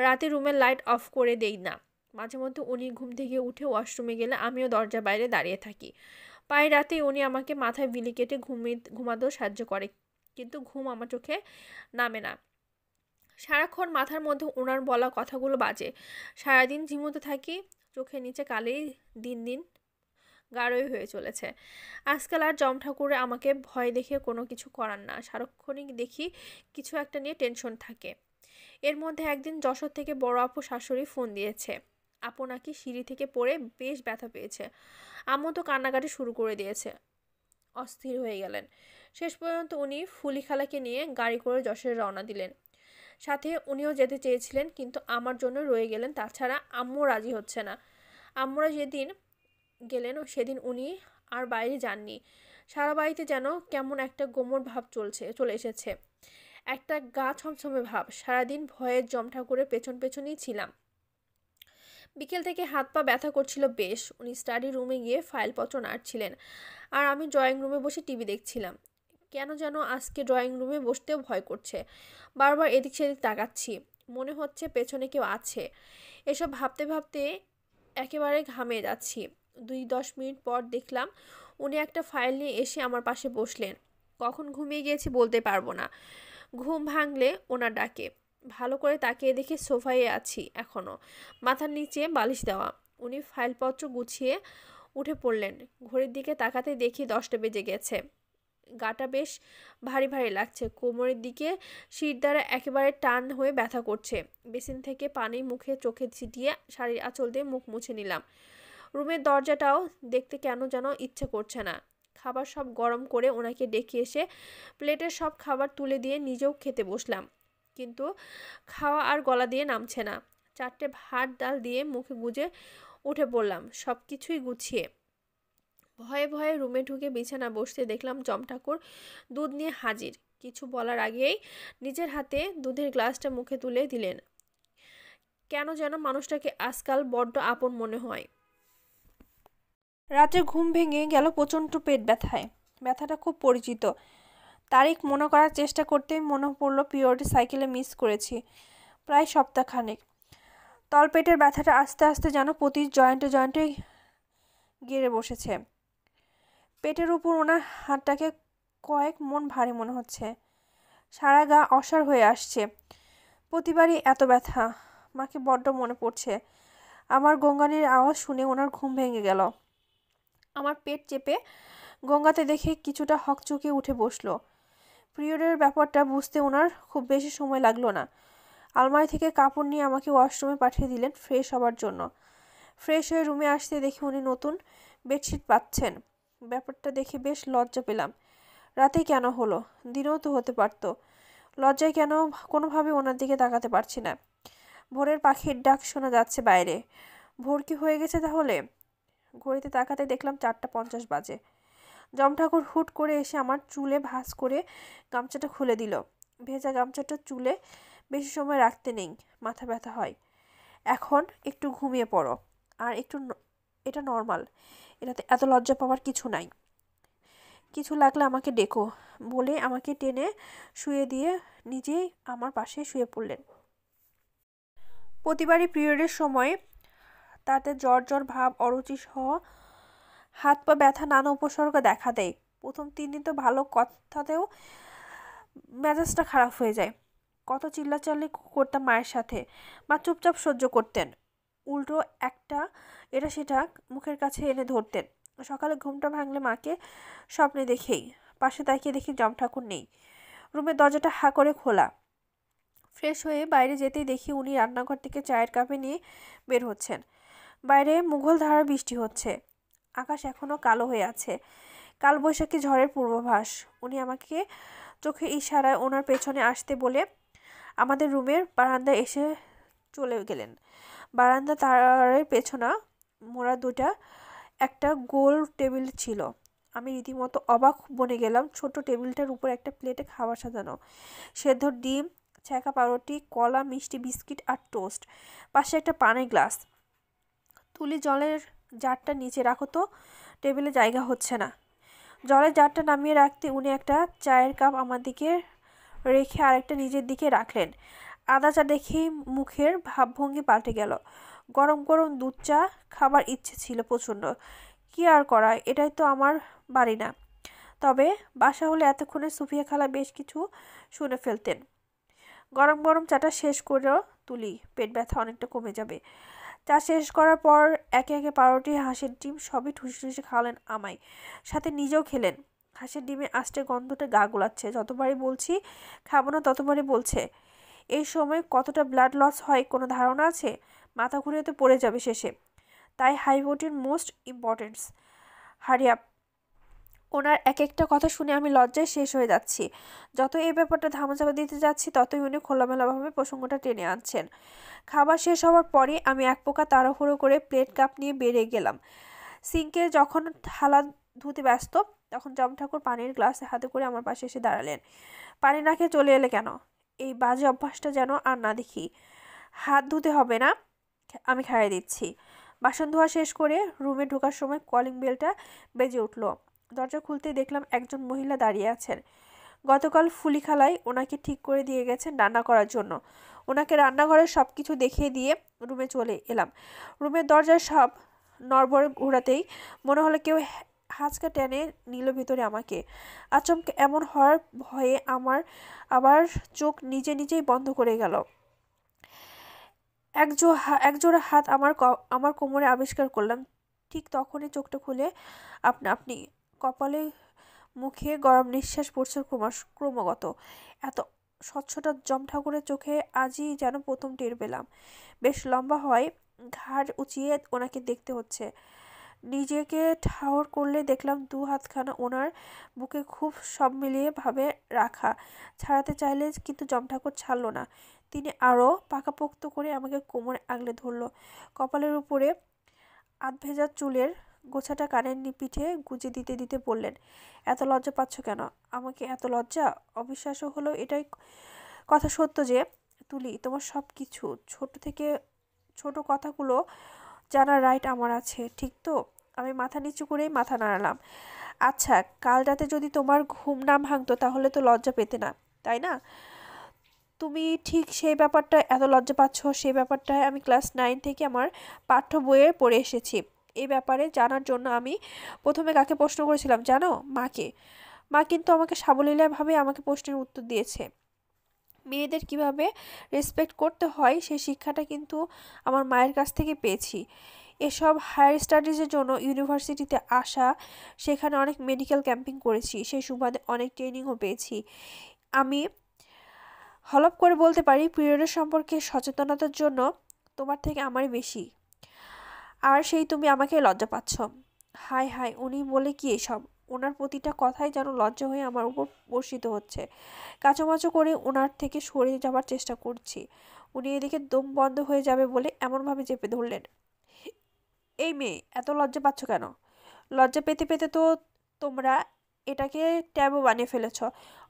রাতে রুমের লাইট অফ করে দেই না। মাঝে মধ্যে উনি ঘুম থেকে উঠে ওয়াশরুমে গেলে আমিও দরজার বাইরে দাঁড়িয়ে থাকি। প্রায় রাতে উনি আমাকে মাথায় বিলি কেটে ঘুমাতেও সাহায্য করে, কিন্তু ঘুম আমার চোখে নামে না। সারাক্ষণ মাথার মধ্যে ওনার বলা কথাগুলো বাজে। সারাদিন ঝিমোতে থাকি, চোখের নিচে কালি দিন দিন গাঢ়ই হয়ে চলেছে। আজকাল আর জম ঠাকুরে আমাকে ভয় দেখে কোনো কিছু করার না, সারাক্ষণই দেখি কিছু একটা নিয়ে টেনশন থাকে। এর মধ্যে একদিন যশোর থেকে বড় আপু শাশুড়ি ফোন দিয়েছে, আপু নাকি সিঁড়ি থেকে পড়ে বেশ ব্যথা পেয়েছে। আম্মু তো কান্নাকাটি শুরু করে দিয়েছে। অস্থির হয়ে গেলেন। শেষ পর্যন্ত উনি ফুলি খালাকে নিয়ে গাড়ি করে যশোরে রওনা দিলেন। সাথে উনিও যেতে চেয়েছিলেন, কিন্তু আমার জন্য রয়ে গেলেন। তাছাড়া আম্মু রাজি হচ্ছে না। আম্মুরা যেদিন গেলেন সেদিন উনি আর বাইরে যাননি। সারা বাড়িতে যেন কেমন একটা গোমর ভাব চলে এসেছে, একটা গা ছমছমে ভাব। সারাদিন ভয়ের জম ঠাকুরের পেছন পেছনই ছিলাম। বিকেল থেকে হাত পা ব্যথা করছিল বেশ। উনি স্টাডি রুমে গিয়ে ফাইলপত্র নাড়ছিলেন, আর আমি ড্রয়িং রুমে বসে টিভি দেখছিলাম। কেন যেন আজকে ড্রয়িং রুমে বসতেও ভয় করছে। বারবার এদিক সেদিক তাকাচ্ছি, মনে হচ্ছে পেছনে কেউ আছে। এসব ভাবতে ভাবতে একেবারে ঘামে যাচ্ছি। 2-10 মিনিট পর দেখলাম উনি একটা ফাইল নিয়ে এসে আমার পাশে বসলেন। কখন ঘুমিয়ে গিয়েছি বলতে পারবো না। ঘুম ভাঙলে ওনার ডাকে। ভালো করে তাকিয়ে দেখি সোফায় আছি এখনও, মাথার নিচে বালিশ দেওয়া। উনি ফাইলপত্র গুছিয়ে উঠে পড়লেন। ঘড়ির দিকে তাকাতে দেখি 10টা বেজে গেছে। গাটা বেশ ভারী ভারী লাগছে। কোমরের দিকে শির দ্বারা একেবারে টান হয়ে ব্যথা করছে। বেসিন থেকে পানি মুখে চোখে ছিটিয়ে শাড়ির আঁচল দিয়ে মুখ মুছে নিলাম। রুমের দরজাটাও দেখতে কেন যেন ইচ্ছে করছে না। খাবার সব গরম করে ওনাকে ডেকে এসে প্লেটের সব খাবার তুলে দিয়ে নিজেও খেতে বসলাম। কিন্তু খাওয়া আর গলা দিয়ে নামছে না। 4টে ভাত ডাল দিয়ে মুখে গুজে উঠে পড়লাম, সব কিছুই গুছিয়ে। ভয়ে ভয়ে রুমে ঢুকে বিছানা বসতে দেখলাম জম ঠাকুর দুধ নিয়ে হাজির। কিছু বলার আগেই নিজের হাতে দুধের গ্লাসটা মুখে তুলে দিলেন। কেন যেন মানুষটাকে আজকাল বড্ড আপন মনে হয়। রাতে ঘুম ভেঙে গেল প্রচণ্ড পেট ব্যথায়। ব্যথাটা খুব পরিচিত। তারিখ মনে করার চেষ্টা করতেই মনে পড়ল পিরিয়ডে সাইকেলে মিস করেছি প্রায় সপ্তাহখানেক। তলপেটের ব্যথাটা আস্তে আস্তে যেন প্রতি জয়েন্টে জয়েন্টে গেড়ে বসেছে। পেটের উপর ওনার হাতটাকে কয়েক মন ভারী মনে হচ্ছে। সারা গা অসাড় হয়ে আসছে। প্রতিবারই এত ব্যথা। মাকে বড্ড মনে পড়ছে। আমার গঙ্গানির আওয়াজ শুনে ওনার ঘুম ভেঙে গেল। আমার পেট চেপে গঙ্গাতে দেখে কিছুটা হকচকিয়ে উঠে বসলো। পিরিয়ডের ব্যাপারটা বুঝতে ওনার খুব বেশি সময় লাগলো না। আলমারি থেকে কাপড় নিয়ে আমাকে ওয়াশরুমে পাঠিয়ে দিলেন ফ্রেশ হবার জন্য। ফ্রেশ হয়ে রুমে আসতে দেখি উনি নতুন বেডশিট পাচ্ছেন। ব্যাপারটা দেখে বেশ লজ্জা পেলাম। রাতে কেন হলো, দিনেও তো হতে পারতো। লজ্জায় কেন কোনোভাবে ওনার দিকে তাকাতে পারছি না। ভোরের পাখির ডাক শোনা যাচ্ছে বাইরে। ভোর কি হয়ে গেছে তাহলে? ঘড়িতে তাকাতে দেখলাম 4:50 বাজে। জম ঠাকুর হুট করে এসে আমার চুলে ভাঁজ করে গামছাটা খুলে দিল। ভেজা গামছাটা চুলে বেশি সময় রাখতে নেই, মাথা ব্যথা হয়। এখন একটু ঘুমিয়ে পড়ো। আর একটু এটা নর্মাল, এটাতে এত লজ্জা পাওয়ার কিছু নাই। কিছু লাগলে আমাকে ডেকো বলে আমাকে টেনে শুয়ে দিয়ে নিজেই আমার পাশে শুয়ে পড়লেন। প্রতিবারই পিরিয়ডের সময় তাতে জ্বর জ্বর ভাব, অরুচি সহ হাত পা ব্যথা নানা উপসর্গ দেখা দেয়। প্রথম 3 দিন তো ভালো, কথাতেও মেজাজটা খারাপ হয়ে যায়। কত চিল্লাচাল্লি করতাম মায়ের সাথে, মা চুপচাপ সহ্য করতেন। উল্টো একটা এটা সেটা মুখের কাছে এনে ধরতেন। সকালে ঘুমটা ভাঙলে মাকে স্বপ্নে দেখেই পাশে তাকিয়ে দেখি জম ঠাকুর নেই। রুমের দরজাটা হা করে খোলা। ফ্রেশ হয়ে বাইরে যেতেই দেখি উনি রান্নাঘর থেকে চায়ের কাপে নিয়ে বের হচ্ছেন। বাইরে মুঘলধারার বৃষ্টি হচ্ছে। আকাশ এখনও কালো হয়ে আছে। কালবৈশাখী ঝড়ের পূর্বাভাস। উনি আমাকে চোখের ইশারায় ওনার পেছনে আসতে বলে আমাদের রুমের বারান্দায় এসে চলে গেলেন। বারান্দা তারের পেছনা মোড়া দুটা একটা গোল টেবিল ছিল। আমি রীতিমতো অবাক বনে গেলাম। ছোট টেবিলটার উপর একটা প্লেটে খাবার সাজানো, সেদ্ধ ডিম, ছ্যাঁকা পাউরুটি, কলা, মিষ্টি বিস্কিট আর টোস্ট। পাশে একটা পানির গ্লাস। তুলি, জলের জারটা নিচে রাখো তো, টেবিলে জায়গা হচ্ছে না। জলের জারটা নামিয়ে রাখতে উনি একটা চায়ের কাপ আমার দিকে রেখে আরেকটা নিজের দিকে রাখলেন। আদা চা দেখেই মুখের ভাবভঙ্গি পাল্টে গেল। গরম গরম দুধ চা খাবার ইচ্ছে ছিল প্রচণ্ড। কি আর করা, এটাই তো আমার বাড়ি না। তবে বাসা হলে এতক্ষণে সুফিয়া খালা বেশ কিছু শুনে ফেলতেন। গরম গরম চাটা শেষ করেও তুলি, পেট ব্যথা অনেকটা কমে যাবে। চা শেষ করার পর একে একে পাউরুটি, হাঁসের ডিম সবই ঠুসে ঠুসে খাওয়ালেন আমায়, সাথে নিজেও খেলেন। হাঁসের ডিমে আষ্টে গন্ধটা গা গোলাচ্ছে। যতবারই বলছি খাবো না ততবারই বলছে। এই সময় কতটা ব্লাড লস হয় কোনো ধারণা আছে? মাথা ঘুরে তো পড়ে যাবে শেষে। তাই high protein most ইম্পর্টেন্টস। Hurry up. ওনার এক একটা কথা শুনে আমি লজ্জায় শেষ হয়ে যাচ্ছি। যত এই ব্যাপারটা ধামাচাপা দিতে যাচ্ছি ততই উনি খোলামেলাভাবে প্রসঙ্গটা টেনে আনছেন। খাবার শেষ হওয়ার পরই আমি এক প্রকার তাড়াহুড়ো করে প্লেট কাপ নিয়ে বেরিয়ে গেলাম। সিঙ্কে যখন থালা ধুতে ব্যস্ত তখন জম ঠাকুর পানির গ্লাস হাতে করে আমার পাশে এসে দাঁড়ালেন। পানি না খেয়ে চলে এলে কেন? এই বাজে অভ্যাসটা যেন আর না দেখি। হাত ধুতে হবে না, আমি খাইয়ে দিচ্ছি। বাসন ধোয়া শেষ করে রুমে ঢোকার সময় কলিং বেলটা বেজে উঠল। দরজা খুলতেই দেখলাম একজন মহিলা দাঁড়িয়ে আছেন। গতকাল ফুলিখালায় ওনাকে ঠিক করে দিয়ে গেছেন রান্না করার জন্য। ওনাকে রান্নাঘরের সব কিছু দেখিয়ে দিয়ে রুমে চলে এলাম। রুমের দরজার সব নড়বড়ে ঘোরাতেই মনে হলো কেউ হাঁচকা টেনে নিল ভিতরে আমাকে। আচমকে এমন হওয়ার ভয়ে আমার আবার চোখ নিজে নিজেই বন্ধ করে গেল। একজোড়া হাত আমার কোমরে আবিষ্কার করলাম। ঠিক তখনই চোখটা খুলে আপনি কপালে মুখে গরম নিঃশ্বাস পড়ছে ক্রমাগত। এত স্বচ্ছতা জম ঠাকুরের চোখে আজই যেন প্রথম টের পেলাম। বেশ লম্বা হয়, ঘাড় উঁচিয়ে ওনাকে দেখতে হচ্ছে। নিজেকে ঠাহর করলে দেখলাম দু হাতখানা ওনার বুকে খুব সব মিলিয়ে ভাবে রাখা। ছাড়াতে চাইলে কিন্তু জম ঠাকুর ছাড়ল না। তিনি আরও পাকাপোক্ত করে আমাকে কোমরে আগলে ধরল। কপালের উপরে আধভেজা চুলের গোছাটা কানের পিঠে গুজে দিতে দিতে বললেন, এত লজ্জা পাচ্ছ কেন? আমাকে এত লজ্জা? অবিশ্বাস্য হলো এটাই কথা সত্য যে তুলি, তোমার সব কিছু ছোট কথাগুলো জানার রাইট আমার আছে, ঠিক তো? আমি মাথা নিচু করেই মাথা নাড়ালাম। আচ্ছা, কাল রাতে যদি তোমার ঘুম না ভাঙতো তাহলে তো লজ্জা পেতে না, তাই না? তুমি ঠিক সেই ব্যাপারটা এত লজ্জা পাচ্ছ, সেই ব্যাপারটায় আমি ক্লাস 9 থেকে আমার পাঠ্য বইয়ে পড়ে এসেছি। এই ব্যাপারে জানার জন্য আমি প্রথমে কাকে প্রশ্ন করেছিলাম জানো? মাকে। মা কিন্তু আমাকে সাবলীলভাবে আমাকে প্রশ্নের উত্তর দিয়েছে। মেয়েদের কিভাবে রেসপেক্ট করতে হয় সেই শিক্ষাটা কিন্তু আমার মায়ের কাছ থেকে পেয়েছি। এসব হায়ার স্টাডিজের জন্য ইউনিভার্সিটিতে আসা, সেখানে অনেক মেডিকেল ক্যাম্পিং করেছি, সেই সুবাদে অনেক ট্রেনিংও পেয়েছি। আমি হলপ করে বলতে পারি পিরিয়ডের সম্পর্কে সচেতনতার জন্য তোমার থেকে আমারই বেশি। আর সেই তুমি আমাকে লজ্জা পাচ্ছ। হায় হায়, উনি বলে কি এসব? ওনার প্রতিটা কথাই যেন লজ্জা হয়ে আমার উপর বর্ষিত হচ্ছে। কাঁচোমাচো করে ওনার থেকে সরে যাবার চেষ্টা করছি। উনি এদিকে দম বন্ধ হয়ে যাবে বলে এমনভাবে চেপে ধরলেন। এই মেয়ে, এত লজ্জা পাচ্ছ কেন? লজ্জা পেতে পেতে তো তোমরা এটাকে ট্যাবু বানিয়ে ফেলেছ।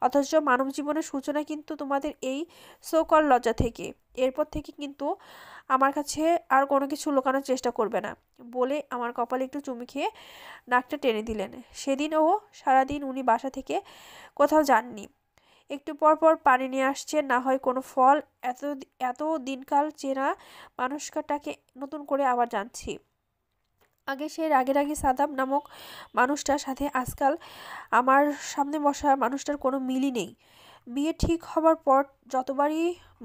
অথচ মানব জীবনের সূচনা কিন্তু তোমাদের এই সোকল লজ্জা থেকে। এরপর থেকে কিন্তু আমার কাছে আর কোনো কিছু লুকানোর চেষ্টা করবে না বলে আমার কপালে একটু চুমু খেয়ে নাকটা টেনে দিলেন। সেদিনও সারাদিন উনি বাসা থেকে কোথাও যাননি। একটু পর পর পানি নিয়ে আসছে, না হয় কোনো ফল। এত এত দিনকাল চেনা মানুষটাকে নতুন করে আবার জানছি। আগে সেই রাগেরাগি সাদাব নামক মানুষটার সাথে আজকাল আমার সামনে বসা মানুষটার কোনো মিলই নেই। বিয়ে ঠিক হবার পর যতবারই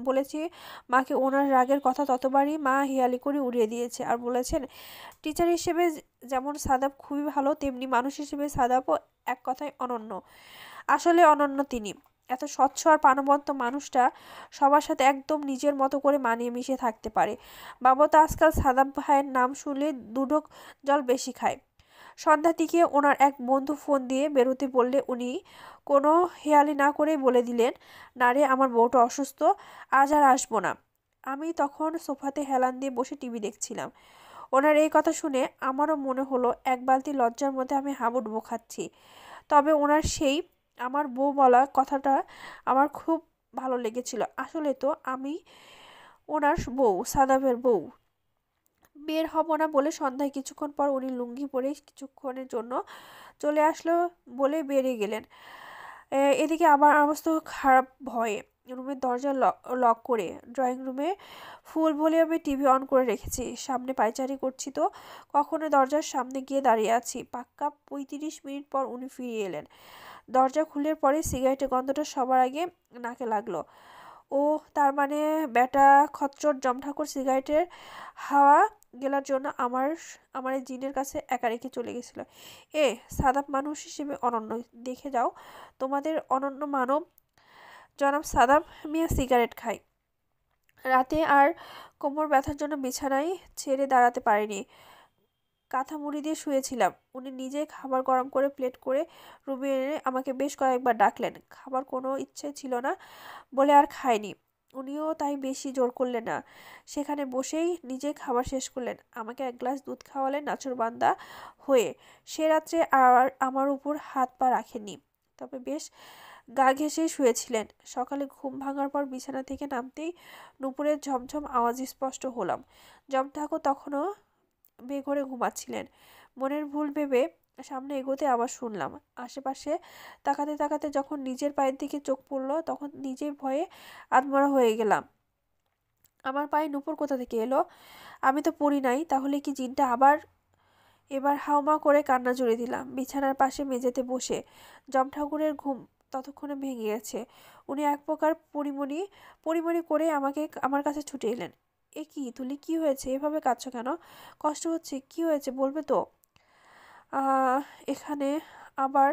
বলেছি মাকে ওনার রাগের কথা, ততবারই মা হেয়ালি করে উড়িয়ে দিয়েছে আর বলেছেন টিচার হিসেবে যেমন সাদাব খুবই ভালো, তেমনি মানুষ হিসেবে সাদাবও এক কথায় অনন্য। আসলে অনন্য তিনি। এত স্বচ্ছ আর প্রাণবন্ত মানুষটা সবার সাথে একদম নিজের মতো করে মানিয়ে মিশে থাকতে পারে। বাবা তো আজকাল সাদাব ভাইয়ের নাম শুনলে দুঢোক জল বেশি খায়। সন্ধ্যার দিকে ওনার এক বন্ধু ফোন দিয়ে বেরোতে বললে উনি কোনো হেয়ালি না করেই বলে দিলেন, না রে, আমার বউটা অসুস্থ, আজ আর আসবো না। আমি তখন সোফাতে হেলান দিয়ে বসে টিভি দেখছিলাম। ওনার এই কথা শুনে আমারও মনে হলো এক বালতি লজ্জার মধ্যে আমি হাবুডুবু খাচ্ছি। তবে ওনার সেই আমার বউ বলা কথাটা আমার খুব ভালো লেগেছিল। আসলে তো আমি ওনার বউ, সাদাবের বউ। বের হব না বলে সন্ধ্যায় কিছুক্ষণ পর উনি লুঙ্গি পরে কিছুক্ষণের জন্য চলে আসলো বলে বেরিয়ে গেলেন। এদিকে আমার অবস্থা খারাপ ভয়ে রুমের দরজা লক করে ড্রয়িং রুমে ফুল ভলিউমে টিভি অন করে রেখেছি। সামনে পায়চারি করছি তো কখনো দরজার সামনে গিয়ে দাঁড়িয়ে আছি। পাক্কা 35 মিনিট পর উনি ফিরে এলেন। দরজা খুলে পরে সিগারেটের গন্ধটা সবার আগে নাকে লাগলো। ও তার মানে বেটা খচ্চর জমঠাকুর সিগারেটের হাওয়া গেলার জন্য আমার এই জিনের কাছে একা রেখে চলে গেছিল। সাদাব মানুষ হিসেবে অনন্য। দেখে যাও, তোমাদের অনন্য মানব জনাব সাদাব মিয়া সিগারেট খায়। রাতে আর কোমর ব্যথার জন্য বিছানায় ছেড়ে দাঁড়াতে পারিনি। কাঁথা মুড়ি দিয়ে শুয়েছিলাম। উনি নিজে খাবার গরম করে প্লেট করে রুমে এনে আমাকে বেশ কয়েকবার ডাকলেন। খাবার কোনো ইচ্ছে ছিল না বলে আর খাইনি। উনিও তাই বেশি জোর করলেন না। সেখানে বসেই নিজে খাবার শেষ করলেন। আমাকে এক গ্লাস দুধ খাওয়ালেন নাছোড়বান্দা হয়ে। সে রাত্রে আর আমার উপর হাত পা রাখেননি, তবে বেশ গা ঘেঁষেই শুয়েছিলেন। সকালে ঘুম ভাঙার পর বিছানা থেকে নামতেই নুপুরের ঝমঝম আওয়াজ স্পষ্ট হলাম। জমঠাকুর তখনও বেঘরে ঘুমাচ্ছিলেন। মনের ভুল ভেবে সামনে এগোতে আবার শুনলাম। আশেপাশে তাকাতে তাকাতে যখন নিজের পায়ের দিকে চোখ পড়ল, তখন নিজেই ভয়ে আধমরা হয়ে গেলাম। আমার পায়ে নুপুর কোথা থেকে এলো? আমি তো পড়ি নাই, তাহলে কি জিনটা আবার? এবার হাউমা করে কান্না জুড়ে দিলাম বিছানার পাশে মেঝেতে বসে। জমঠাকুরের ঘুম ততক্ষণে ভেঙে গেছে। উনি এক প্রকার পরিমণি পরিমণি করে আমার কাছে ছুটে এলেন। এ কি তুলি, কি হয়েছে? এভাবে কাঁদছো কেন? কষ্ট হচ্ছে? কি হয়েছে বলবে তো? এখানে আবার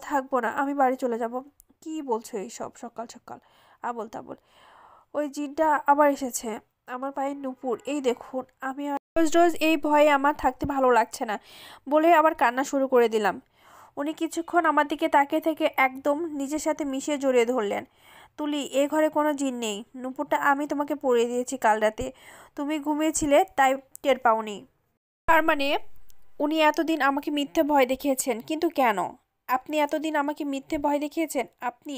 থাকবো না, আমি বাড়ি চলে যাব। কি বলছো এইসব সকাল সকাল? আবল তাবল। ওই জিনটা আবার এসেছে। আমার পায়ে নুপুর, এই দেখুন। আমি আর রোজ রোজ এই ভয়ে আমার থাকতে ভালো লাগছে না বলে আবার কান্না শুরু করে দিলাম। উনি কিছুক্ষণ আমার দিকে তাকিয়ে থেকে একদম নিজের সাথে মিশিয়ে জড়িয়ে ধরলেন। তুলি, এ ঘরে কোনো জিন নেই। নুপুরটা আমি তোমাকে পরিয়ে দিয়েছি কাল রাতে। তুমি ঘুমিয়েছিলে তাই টের পাওনি। তার মানে উনি এতদিন আমাকে মিথ্যে ভয় দেখিয়েছেন, কিন্তু কেন? আপনি এতদিন আমাকে মিথ্যে ভয় দেখিয়েছেন? আপনি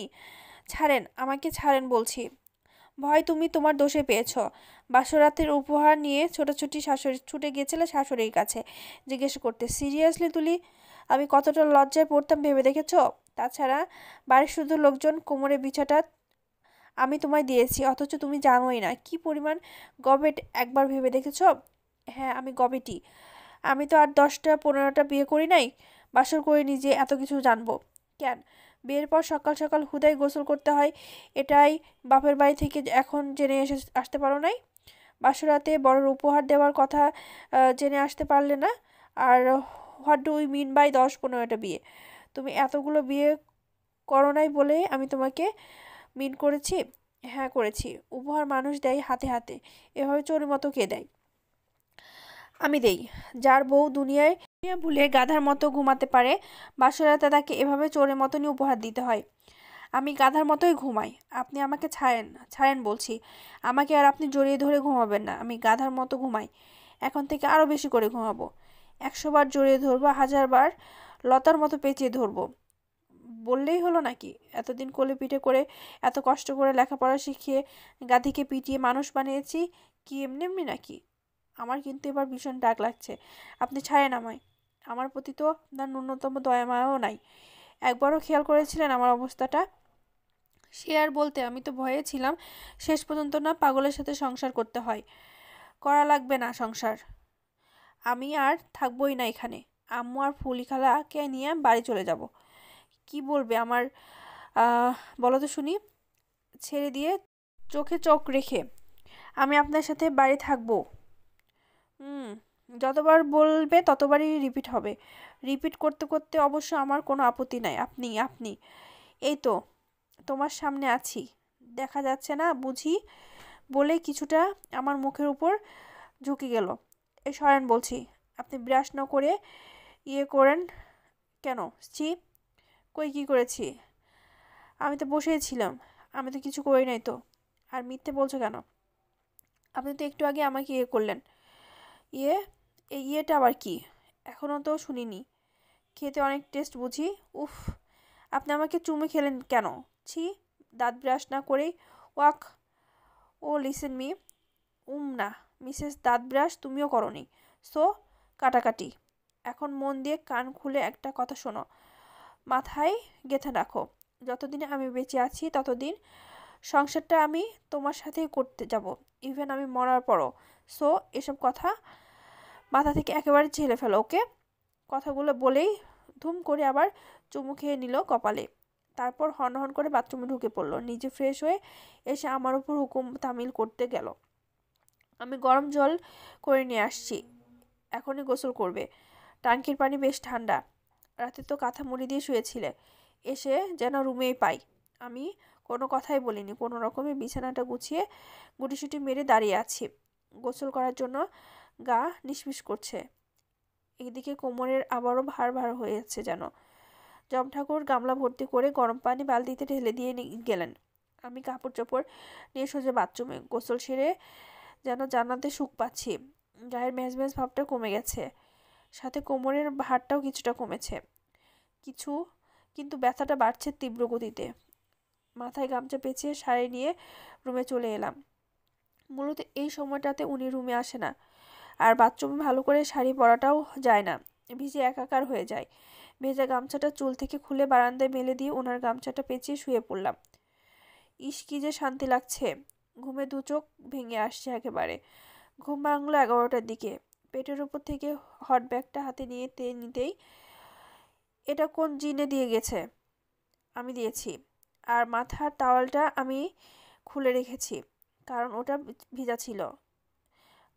ছাড়েন, আমাকে ছাড়েন বলছি। ভয় তুমি তোমার দোষে পেয়েছ। বাসরাতের উপহার নিয়ে ছোটাছুটি শাশুড়ি ছুটে গিয়েছিলে শাশুড়ির কাছে জিজ্ঞেস করতে। সিরিয়াসলি তুলি, আমি কতটা লজ্জায় পড়তাম ভেবে দেখেছ? তাছাড়া বাড়ির শুধু লোকজন কোমরে বিছাটা আমি তোমায় দিয়েছি, অথচ তুমি জানোই না কি পরিমাণ গবেট। একবার ভেবে দেখেছ? হ্যাঁ, আমি গবেটি। আমি তো আর 10টা 15টা বিয়ে করি নাই, বাসর করে নিজে এত কিছু জানবো কেন? বিয়ের পর সকাল সকাল হুদাই গোসল করতে হয়, এটাই বাপের বাড়ি থেকে এখন জেনে আসতে পারো নাই? বাসরাতে বড়র উপহার দেওয়ার কথা জেনে আসতে পারলে না? আর what do we mean by 10 15টা বিয়ে? তুমি এতগুলো বিয়ে করো নাই বলে আমি তোমাকে মিন করেছি? হ্যাঁ করেছি। উপহার মানুষ দেয় হাতে হাতে, এভাবে চোরের মতো কে দেয়? আমি দেই। যার বউ দুনিয়ায় ভুলে গাধার মতো ঘুমাতে পারে, বাসরাতে তাকে এভাবে চোরের মতনই উপহার দিতে হয়। আমি গাধার মতোই ঘুমাই। আপনি আমাকে ছাড়েন, ছাড়েন বলছি। আমাকে আর আপনি জড়িয়ে ধরে ঘুমাবেন না। আমি গাধার মতো ঘুমাই, এখন থেকে আরও বেশি করে ঘুমাবো। 100বার জড়িয়ে ধরবো, 1000বার লতার মতো পেঁচিয়ে ধরবো। বললেই হলো নাকি? এতদিন কোলে পিঠে করে এত কষ্ট করে লেখাপড়া শিখিয়ে গাধিকে পিটিয়ে মানুষ বানিয়েছি, কি এমনি এমনি নাকি? আমার কিন্তু এবার ভীষণ ডাক লাগছে। আপনি ছাড়েন আমায়। আমার প্রতি তো আপনার ন্যূনতম দয়া মায়াও নাই। একবারও খেয়াল করেছিলেন আমার অবস্থাটা? সে আর বলতে, আমি তো ভয়ে ছিলাম শেষ পর্যন্ত না পাগলের সাথে সংসার করতে হয়। করা লাগবে না সংসার। আমি আর থাকবোই না এখানে। আম্মু আর ফুলি খালাকে নিয়ে বাড়ি চলে যাব। কি বলবে আমার বলো তো শুনি? ছেড়ে দিয়ে চোখে চোখ রেখে আমি আপনার সাথে বাড়ি থাকবো। হুম, যতবার বলবে ততবারই রিপিট হবে। রিপিট করতে করতে অবশ্য আমার কোনো আপত্তি নাই। আপনি আপনি এই তো তোমার সামনে আছি, দেখা যাচ্ছে না বুঝি? বলেই কিছুটা আমার মুখের উপর ঝুঁকে গেল। এই সরেন বলছি। আপনি ব্রাশ না করে ইয়ে করেন কেন? ছি, কই কি করেছি? আমি তো বসেই ছিলাম। আমি তো কিছু করি নাই তো। আর মিথ্যে বলছো কেন? আপনি তো একটু আগে আমাকে ইয়ে করলেন। ইয়ে? এই ইয়েটা আবার কি? এখনও তো শুনিনি। খেতে অনেক টেস্ট বুঝি? উফ, আপনি আমাকে চুমে খেলেন কেন? ছি, দাঁত ব্রাশ না করেই ওয়াক। ও লিসেন মি। না মিসেস দাঁত ব্রাশ তুমিও করনি, সো কাটাকাটি। এখন মন দিয়ে কান খুলে একটা কথা শোনো, মাথায় গেঁথে রাখো। যতদিন আমি বেঁচে আছি ততদিন সংসারটা আমি তোমার সাথেই করতে যাব, ইভেন আমি মরার পরও। সো এসব কথা মাথা থেকে একেবারে ঝেলে ফেলো, ওকে? কথাগুলো বলেই ধুম করে আবার চুমু খেয়ে নিল কপালে। তারপর হনহন করে বাথরুমে ঢুকে পড়লো। নিজে ফ্রেশ হয়ে এসে আমার উপর হুকুম তামিল করতে গেল। আমি গরম জল করে নিয়ে আসছি, এখনই গোসল করবে। টাঙ্কির পানি বেশ ঠান্ডা। রাতে তো কাঁথা মুড়ি দিয়ে শুয়েছিলে, এসে যেন রুমেই পাই। আমি কোনো কথাই বলিনি, কোনো রকমে বিছানাটা গুছিয়ে গুটিসুটি মেরে দাঁড়িয়ে আছি। গোসল করার জন্য গা নিষ্পিস করছে। এদিকে কোমরের আবারও ভার ভার হয়েছে যেন। জমঠাকুর গামলা ভর্তি করে গরম পানি বালতিতে ঢেলে দিয়ে গেলেন। আমি কাপড় চোপড় নিয়ে সোজা বাথরুমে। গোসল সেরে যেন জান্নাতে সুখ পাচ্ছি। গায়ের ম্যাজ ম্যাজ ভাবটা কমে গেছে, সাথে কোমরের ভারটাও কিছুটা কমেছে। কিন্তু ব্যথাটা বাড়ছে তীব্র গতিতে। মাথায় গামছা পেঁচিয়ে শাড়ি নিয়ে রুমে চলে এলাম। মূলত এই সময়টাতে উনি রুমে আসে না, আর বাথরুমে ভালো করে শাড়ি পরাটাও যায় না, ভিজে একাকার হয়ে যায়। ভেজা গামছাটা চুল থেকে খুলে বারান্দায় মেলে দিয়ে ওনার গামছাটা পেঁচিয়ে শুয়ে পড়লাম। ইস, কি যে শান্তি লাগছে। ঘুমে দু চোখ ভেঙে আসছে একেবারে। ঘুম ভাঙলো 11টার দিকে। পেটের উপর থেকে হট ব্যাগটা হাতে নিতেই, এটা কোন জিনে দিয়ে গেছে? আমি দিয়েছি। আর মাথার টাওয়ালটা আমি খুলে রেখেছি, কারণ ওটা ভিজা ছিল,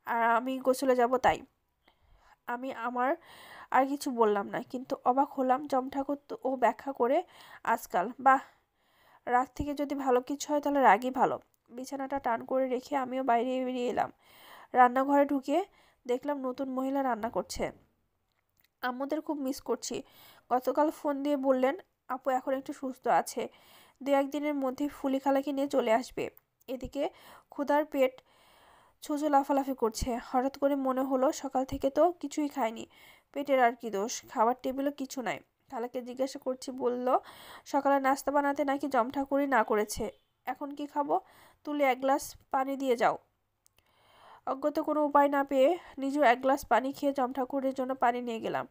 আর আমি গোসলে যাব তাই। আমি আর কিছু বললাম না, কিন্তু অবাক হলাম জমঠাকুর তো ও ব্যাখ্যা করে আজকাল। বাহ, রাগ থেকে যদি ভালো কিছু হয় তাহলে রাগই ভালো। বিছানাটা টান করে রেখে আমিও বাইরে বেরিয়ে এলাম। রান্নাঘরে ঢুকে দেখলাম নতুন মহিলা রান্না করছে। আম্মুদের খুব মিস করছি। গতকাল ফোন দিয়ে বললেন আপু এখন একটু সুস্থ আছে, 2-1 দিনের মধ্যেই ফুলি খালাকে নিয়ে চলে আসবে। এদিকে ক্ষুধার পেট ছুঁচো লাফালাফি করছে। হঠাৎ করে মনে হলো সকাল থেকে তো কিছুই খাইনি, পেটের আর কি দোষ, খাবার টেবিলও কিছু নাই। খালাকে জিজ্ঞাসা করছি, বলল সকালে নাস্তা বানাতে নাকি জমঠাকুরই না করেছে। এখন কি খাবো? তুলে 1 গ্লাস পানি দিয়ে যাও। অজ্ঞত কোনো উপায় না পেয়ে নিজেও 1 গ্লাস পানি খেয়ে জমঠাকুরের জন্য পানি নিয়ে গেলাম।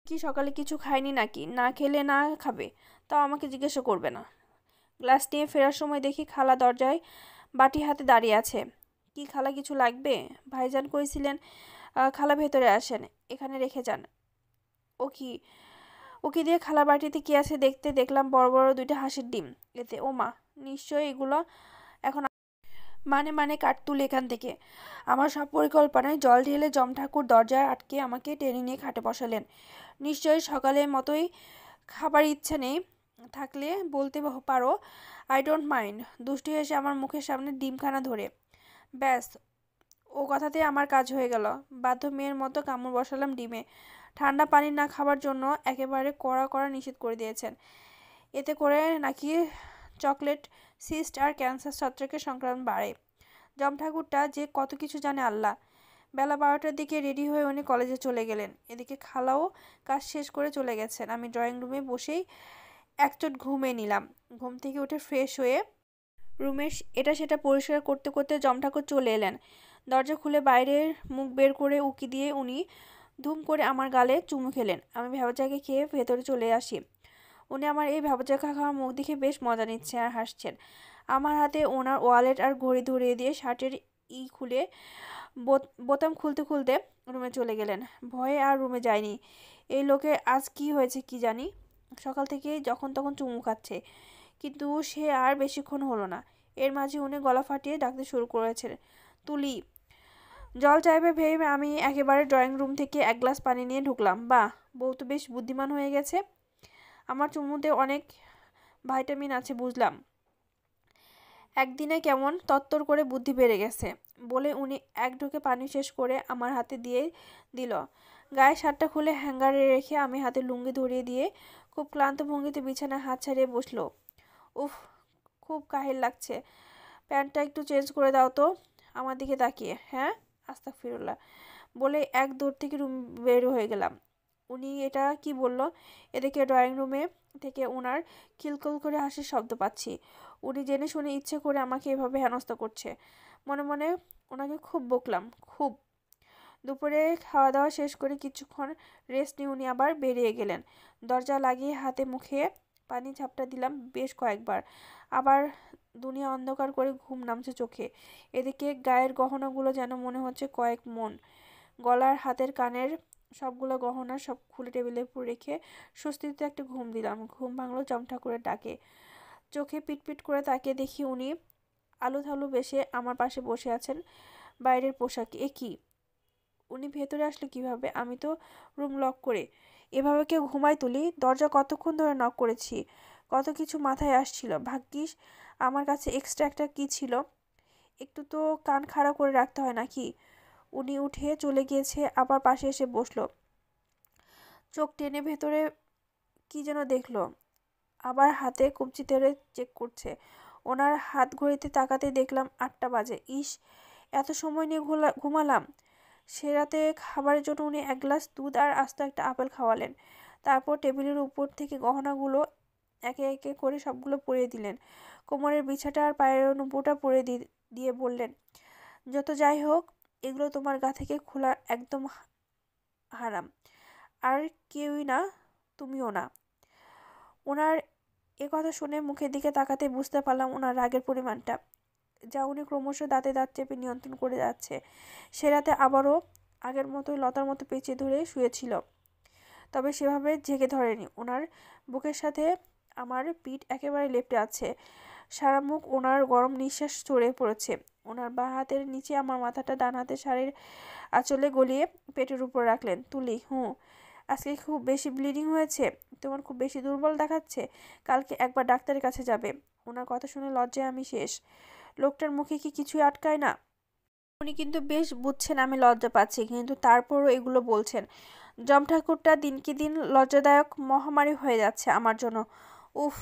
কি সকালে কিছু খায়নি নাকি? না খেলে না খাবে, তাও আমাকে জিজ্ঞাসা করবে না। গ্লাস নিয়ে ফেরার সময় দেখি খালা দরজায় বাটি হাতে দাঁড়িয়ে আছে। কি খালা, কিছু লাগবে? ভাইজান কইছিলেন খালা ভেতরে আসেন, এখানে রেখে যান। ও কি দিয়ে খালা বাটিতে কি আছে দেখতে দেখলাম বড় বড় 2টা হাঁসের ডিম। এতে ও মা, নিশ্চয়ই এগুলো এখন মানে কাট তুলে এখান থেকে। আমার সব পরিকল্পনায় জল ঢেলে জমঠাকুর দরজায় আটকে আমাকে টেনে নিয়ে খাটে বসালেন। নিশ্চয়ই সকালের মতোই খাবার ইচ্ছা নেই, থাকলে বলতে পারো, আই ডোন্ট মাইন্ড। দুষ্টু হেসে আমার মুখের সামনে ডিমখানা ধরে, ব্যাস ও কথাতে আমার কাজ হয়ে গেল। বাধ্য মেয়ের মতো কামড় বসালাম ডিমে। ঠান্ডা পানি না খাবার জন্য একেবারে কড়া নিষেধ করে দিয়েছেন। এতে করে নাকি চকলেট সিস্ট আর ক্যান্সার ছত্রাকের সংক্রমণ বাড়ে। জমঠাকুরটা যে কত কিছু জানে আল্লাহ। বেলা 12টার দিকে রেডি হয়ে উনি কলেজে চলে গেলেন। এদিকে খালাও কাজ শেষ করে চলে গেছেন। আমি ড্রয়িং রুমে বসেই একচোট ঘুমিয়ে নিলাম। ঘুম থেকে উঠে ফ্রেশ হয়ে রুমের এটা সেটা পরিষ্কার করতে করতে জমঠাকুর চলে এলেন। দরজা খুলে বাইরের মুখ বের করে উকি দিয়ে উনি ধুম করে আমার গালে চুমু খেলেন। আমি ভ্যাবাচাকে খেয়ে ভেতরে চলে আসি। উনি আমার এই ভ্যাবাচাকা খাওয়ার মুখ দেখে বেশ মজা নিচ্ছে আর হাসছেন। আমার হাতে ওনার ওয়ালেট আর ঘড়ি ধরিয়ে দিয়ে শার্টের খুলে বোতাম খুলতে খুলতে রুমে চলে গেলেন। ভয়ে আর রুমে যায়নি। এই লোকে আজ কি হয়েছে কি জানি, সকাল থেকে যখন তখন চুমু খাচ্ছে, কিন্তু সে আর বেশিক্ষণ হলো না। এর মাঝে উনি গলা ফাটিয়ে ডাকতে শুরু করেছেন, তুলি। জল চাইবে ভেবে আমি একেবারে ড্রয়িং রুম থেকে 1 গ্লাস পানি নিয়ে ঢুকলাম। বাহ, বউ তো বেশ বুদ্ধিমান হয়ে গেছে। আমার চুমুতে অনেক ভাইটামিন আছে বুঝলাম। একদিনে কেমন তত্তর করে বুদ্ধি বেড়ে গেছে, বলে উনি এক ঢোকে পানি শেষ করে আমার হাতে দিয়ে দিল। গায়ে শার্টটা খুলে হ্যাঙ্গারে রেখে আমি হাতে লুঙ্গি ধরিয়ে দিয়ে খুব ক্লান্ত ভঙ্গিতে বিছানায় হাত ছাড়িয়ে বসলো। উফ, খুব কাহিল লাগছে। প্যান্টটা একটু চেঞ্জ করে দাও তো। আমার দিকে তাকিয়ে, হ্যাঁ, আস্তাগফিরুল্লাহ বলে এক দৌড় থেকে রুম বের হয়ে গেলাম। উনি এটা কি বলল? এদিকে ড্রয়িং রুমে থেকে ওনার খিলখিল করে হাসির শব্দ পাচ্ছি। উনি জেনে শুনে ইচ্ছে করে আমাকে এভাবে হেনস্থা করছে। মনে মনে ওনাকে খুব বকলাম, খুব। দুপুরে খাওয়া দাওয়া শেষ করে কিছুক্ষণ রেস্ট নিয়ে উনি আবার বেরিয়ে গেলেন। দরজা লাগিয়ে হাতে মুখে পানি ঝাপটা দিলাম বেশ কয়েকবার। আবার দুনিয়া অন্ধকার করে ঘুম নামছে চোখে। এদিকে গায়ের গহনাগুলো যেন মনে হচ্ছে কয়েক মন। গলার, হাতের, কানের সবগুলো গহনা সব খুলে টেবিলের উপর রেখে স্বস্তিতে একটা ঘুম দিলাম। ঘুম ভাঙলো জমঠাকুরের ডাকে। চোখে পিটপিট করে তাকিয়ে দেখি উনি আলুথালু বেশে আমার পাশে বসে আছেন। বাইরের পোশাক। এ কি? উনি ভেতরে আসলে কিভাবে? আমি তো রুম লক করে। এভাবে কেউ ঘুমায় তুলি? দরজা কতক্ষণ ধরে নক করেছি, কত কিছু মাথায় আসছিল। ভাগ্যিস আমার কাছে এক্সট্রা একটা কি ছিল। একটু তো কান খাড়া করে রাখতে হয় নাকি? উনি উঠে চলে গিয়েছে, আবার পাশে এসে বসলো। চোখ টেনে ভেতরে কি যেন দেখলো, আবার হাতে কবজি ধরে চেক করছে। ওনার হাত ঘড়িতে তাকাতে দেখলাম 8টা বাজে। ইস, এত সময় নিয়ে ঘুমালাম। সে রাতে খাবারের জন্য উনি 1 গ্লাস দুধ আর আস্ত একটা আপেল খাওয়ালেন। তারপর টেবিলের উপর থেকে গহনাগুলো একে একে করে সবগুলো পরিয়ে দিলেন। কোমরের বিছাটা আর পায়ের নুপুরটা পরিয়ে দিয়ে বললেন, যত যাই হোক, এগুলো তোমার গা থেকে খোলা একদম হারাম। আর কেউই না, তুমিও না। ওনার এ কথা শুনে মুখের দিকে তাকাতে বুঝতে পারলাম ওনার রাগের পরিমাণটা, যা উনি ক্রমশ দাঁতে দাঁত চেপে নিয়ন্ত্রণ করে যাচ্ছে। সে রাতে আবারও আগের মতোই লতার মতো পেঁচিয়ে ধরে শুয়েছিল, তবে সেভাবে জেগে ধরেনি। ওনার বুকের সাথে আমার পিঠ একেবারে লেপ্টে আছে। সারা মুখ ওনার গরম নিঃশ্বাস চড়ে পড়েছে। ওনার বাঁ হাতের নিচে আমার মাথাটা ডান হাতের শাড়ির আঁচলে গলিয়ে পেটের উপর রাখলেন। তুলি, আজকে খুব বেশি ব্লিডিং হয়েছে? তোমার খুব বেশি দুর্বল দেখাচ্ছে? কালকে একবার ডাক্তারের কাছে যাবে। ওনার কথা শুনে লজ্জায় আমি শেষ। লোকটার মুখে কি কিছুই আটকায় না? উনি কিন্তু বেশ বুঝছেন আমি লজ্জা পাচ্ছি, কিন্তু তারপরও এগুলো বলছেন। যম ঠাকুরটা দিনকে দিন লজ্জাদায়ক মহামারী হয়ে যাচ্ছে আমার জন্য। উফ।